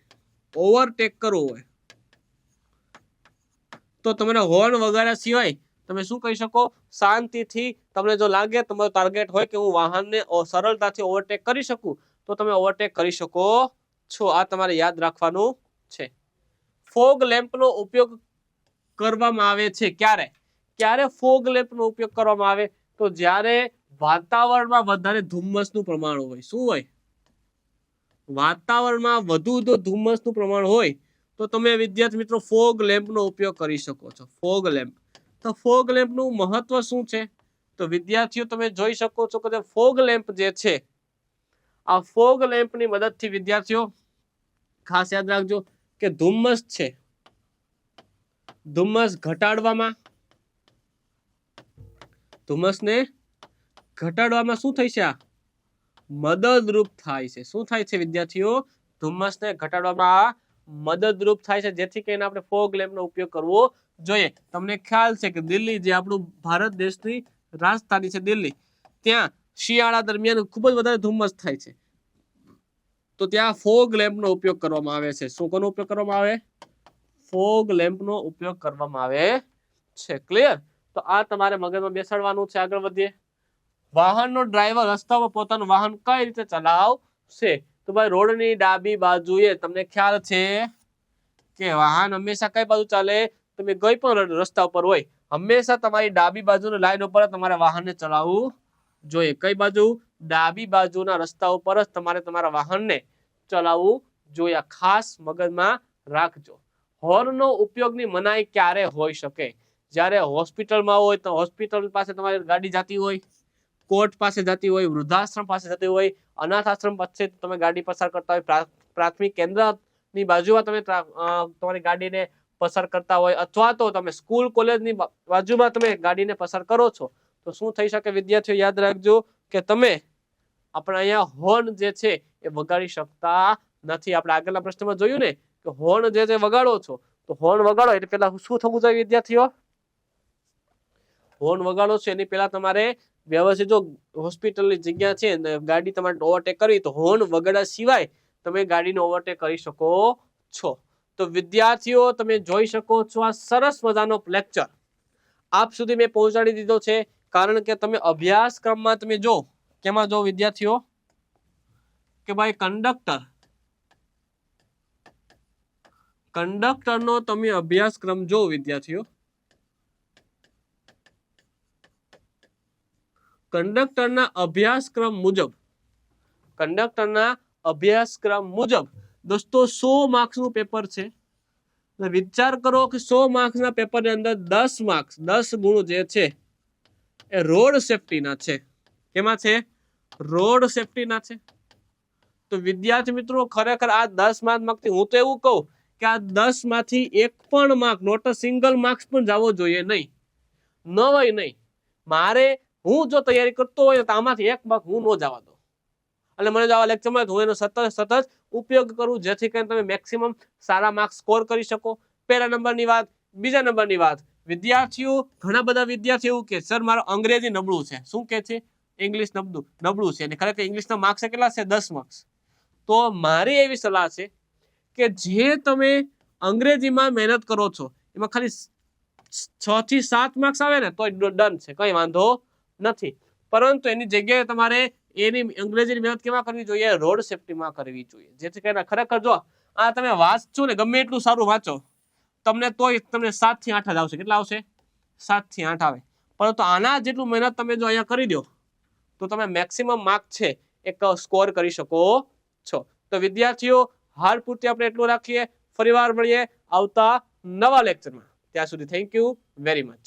તો તમને હોર્ન વગાડ્યા સિવાય તમે શું કહી શકો? શાંતિથી, તમને જો લાગે તમારું ટાર્ગેટ હોય કે હું વાહનને સરળતાથી ઓવરટેક કરી શકું તો તમે ઓવરટેક કરી શકો છો। આ તમારે યાદ રાખવાનું છે। ફોગ લેમ્પનો ઉપયોગ કરવામાં આવે છે ક્યારે? ક્યારે ફોગ લેમ્પનો ઉપયોગ કરવામાં આવે? તો જ્યારે વાતાવરણમાં વધારે ધુમ્મસનું પ્રમાણ હોય। શું હોય? વાતાવરણમાં વધુ જો ધુમ્મસનું પ્રમાણ હોય તો તમે વિદ્યાર્થી મિત્રો ફોગ લેમ્પનો ઉપયોગ કરી શકો છો। ફોગ લેમ્પ, તો ફોગ લેમ્પનું મહત્વ શું છે? તો વિદ્યાર્થીઓ તમે જોઈ શકો છો કે ફોગ લેમ્પ જે છે, આ ફોગ લેમ્પની મદદથી વિદ્યાર્થીઓ ખાસ યાદ રાખજો કે ધુમ્મસ છે, ધુમ્મસ ઘટાડવામાં, ધુમ્મસને ઘટાડવામાં શું થઈ છે? આ મદદરૂપ થાય છે। શું થાય છે વિદ્યાર્થીઓ? ધુમ્મસને ઘટાડવામાં મદદરૂપ થાય છે, જેથી કરીને આપણે ફોગ લેમ્પનો ઉપયોગ કરવો જોઈએ। તમને ખ્યાલ છે કે દિલ્હી, જે આપણું ભારત દેશની રાજધાની છે દિલ્હી, ત્યાં શિયાળા દરમિયાન ખૂબ જ વધારે ધુમ્મસ થાય છે, તો ત્યાં ફોગ લેમ્પનો ઉપયોગ કરવામાં આવે છે। શું કોનો ઉપયોગ કરવામાં આવે? ફોગ લેમ્પનો ઉપયોગ કરવામાં આવે છે। ક્લિયર? તો આ તમારે મગજમાં બેસાડવાનું છે। આગળ વધીએ। વાહનનો ડ્રાઈવર રસ્તા પર પોતાનું વાહન કઈ રીતે ચલાવશે? તો ભાઈ રોડની ડાબી બાજુએ, તમને ખ્યાલ છે કે વાહન હંમેશા કઈ બાજુ ચાલે? તમે કોઈ પણ રસ્તા ઉપર હોય, હંમેશા તમારી ડાબી બાજુની લાઈન ઉપર તમારે વાહનને ચલાવવું જોઈએ। કઈ બાજુ? ડાબી બાજુના રસ્તા ઉપર જ તમારે તમારા વાહનને ચલાવવું જોઈએ। ખાસ મગજમાં રાખજો। હોર્નનો ઉપયોગની મનાઈ ક્યારે હોઈ શકે? જ્યારે હોસ્પિટલમાં હોય, તો હોસ્પિટલ પાસે તમારી ગાડી જતી હોય, કોર્ટ પાસે જતી હોય, વૃદ્ધાશ્રમ પાસે જતી હોય, અનાથ આશ્રમ પાસે તમે ગાડી પસાર કરતા હોય, પ્રાથમિક કેન્દ્રની બાજુમાં તમે તમારી ગાડીને પસાર કરતા હોય, અથવા તો તમે સ્કૂલ કોલેજની બાજુમાં તમે ગાડીને પસાર કરો છો, તો શું થઈ શકે વિદ્યાર્થીઓ? યાદ રાખજો કે તમે આપણે અહીંયા હોર્ન જે છે એ વગાડી શકતા નથી। આપણે આગળના પ્રશ્નમાં જોયું ને કે હોર્ન જે છે વગાડો છો, તો હોર્ન વગાડો એટલે પેલા શું થવું જોઈએ વિદ્યાર્થીઓ? હોર્ન વગાડો છો એની પહેલા તમારે વ્યવસ્થિત, જો હોસ્પિટલની જગ્યા છે ને ગાડી તમારે ઓવરટેક કરવી, તો હોર્ન વગાડ્યા સિવાય તમે ગાડીને ઓવરટેક કરી શકો છો। તો વિદ્યાર્થીઓ તમે જોઈ શકો છો આ સરસ મજાનો લેક્ચર આપ સુધી મેં પહોંચાડી દીધો છે, કારણ કે તમે અભ્યાસક્રમમાં તમે જો કેમાં જો વિદ્યાર્થીઓ કે ભાઈ કંડક્ટરનો તમે અભ્યાસક્રમ જો વિદ્યાર્થીઓ, કંડક્ટરના અભ્યાસક્રમ મુજબ દોસ્તો 100 માર્ક્સનું પેપર છે। વિચાર કરો કે 100 માર્ક્સના પેપરની અંદર 10 માર્ક્સ, 10 ગુણ જે છે એ રોડ સેફટીના છે। કેમાં છે? રોડ સેફટીના છે। તો વિદ્યાર્થી મિત્રો ખરેખર આ 10 માર્કથી હું તો એવું કહું કે આ 10 માંથી એક પણ mark, not a single marks પણ જવો જોઈએ નહીં, ન હોય નહીં। મારે હું જો તૈયારી કરતો હોય તો આમાંથી એક ભાગ હું ન જવા દઉં, એટલે મને જો આવા લેક્ચરમાં હું એનો સતત ઉપયોગ કરું, જેથી કરીને તમે મેક્સિમમ સારા માર્ક્સ સ્કોર કરી શકો. પહેલા નંબરની વાત. બીજા નંબરની વાત, વિદ્યાર્થીઓ, ઘણા બધા વિદ્યાર્થીઓ એવું કે સર મારું અંગ્રેજી નબળું છે. શું કે છે? ઇંગ્લિશ નબળું છે, અને ખરેખર ઇંગ્લિશના માર્ક્સ કેટલા છે? 10 માર્ક્સ. તો મારી એવી સલાહ છે કે જે તમે અંગ્રેજીમાં મહેનત કરો છો એમાં ખાલી 6 થી 7 માર્ક્સ આવે ને તો ડન છે, કઈ વાંધો નથી. પરંતુ એની જગ્યાએ તમારે એની અંગ્રેજીની મહેનત કેમાં કરવી જોઈએ? રોડ સેફટીમાં કરવી જોઈએ. જેથી કરીને ખરેખર જો આ તમે વાંચો ને, ગમે એટલું સારું વાંચો, તમને 7 થી 8 જ આવશે. કેટલા આવશે? 7 થી 8 આવે. પરંતુ આના જેટલું મહેનત તમે જો અહીંયા કરી દો તો તમે મેક્સિમમ માર્ક છે એક સ્કોર કરી શકો છો. તો વિદ્યાર્થીઓ, હાલ પૂરતી આપણે એટલું રાખીએ. ફરીવાર મળીએ આવતા નવા લેક્ચરમાં. ત્યાં સુધી થેન્ક યુ વેરી મચ.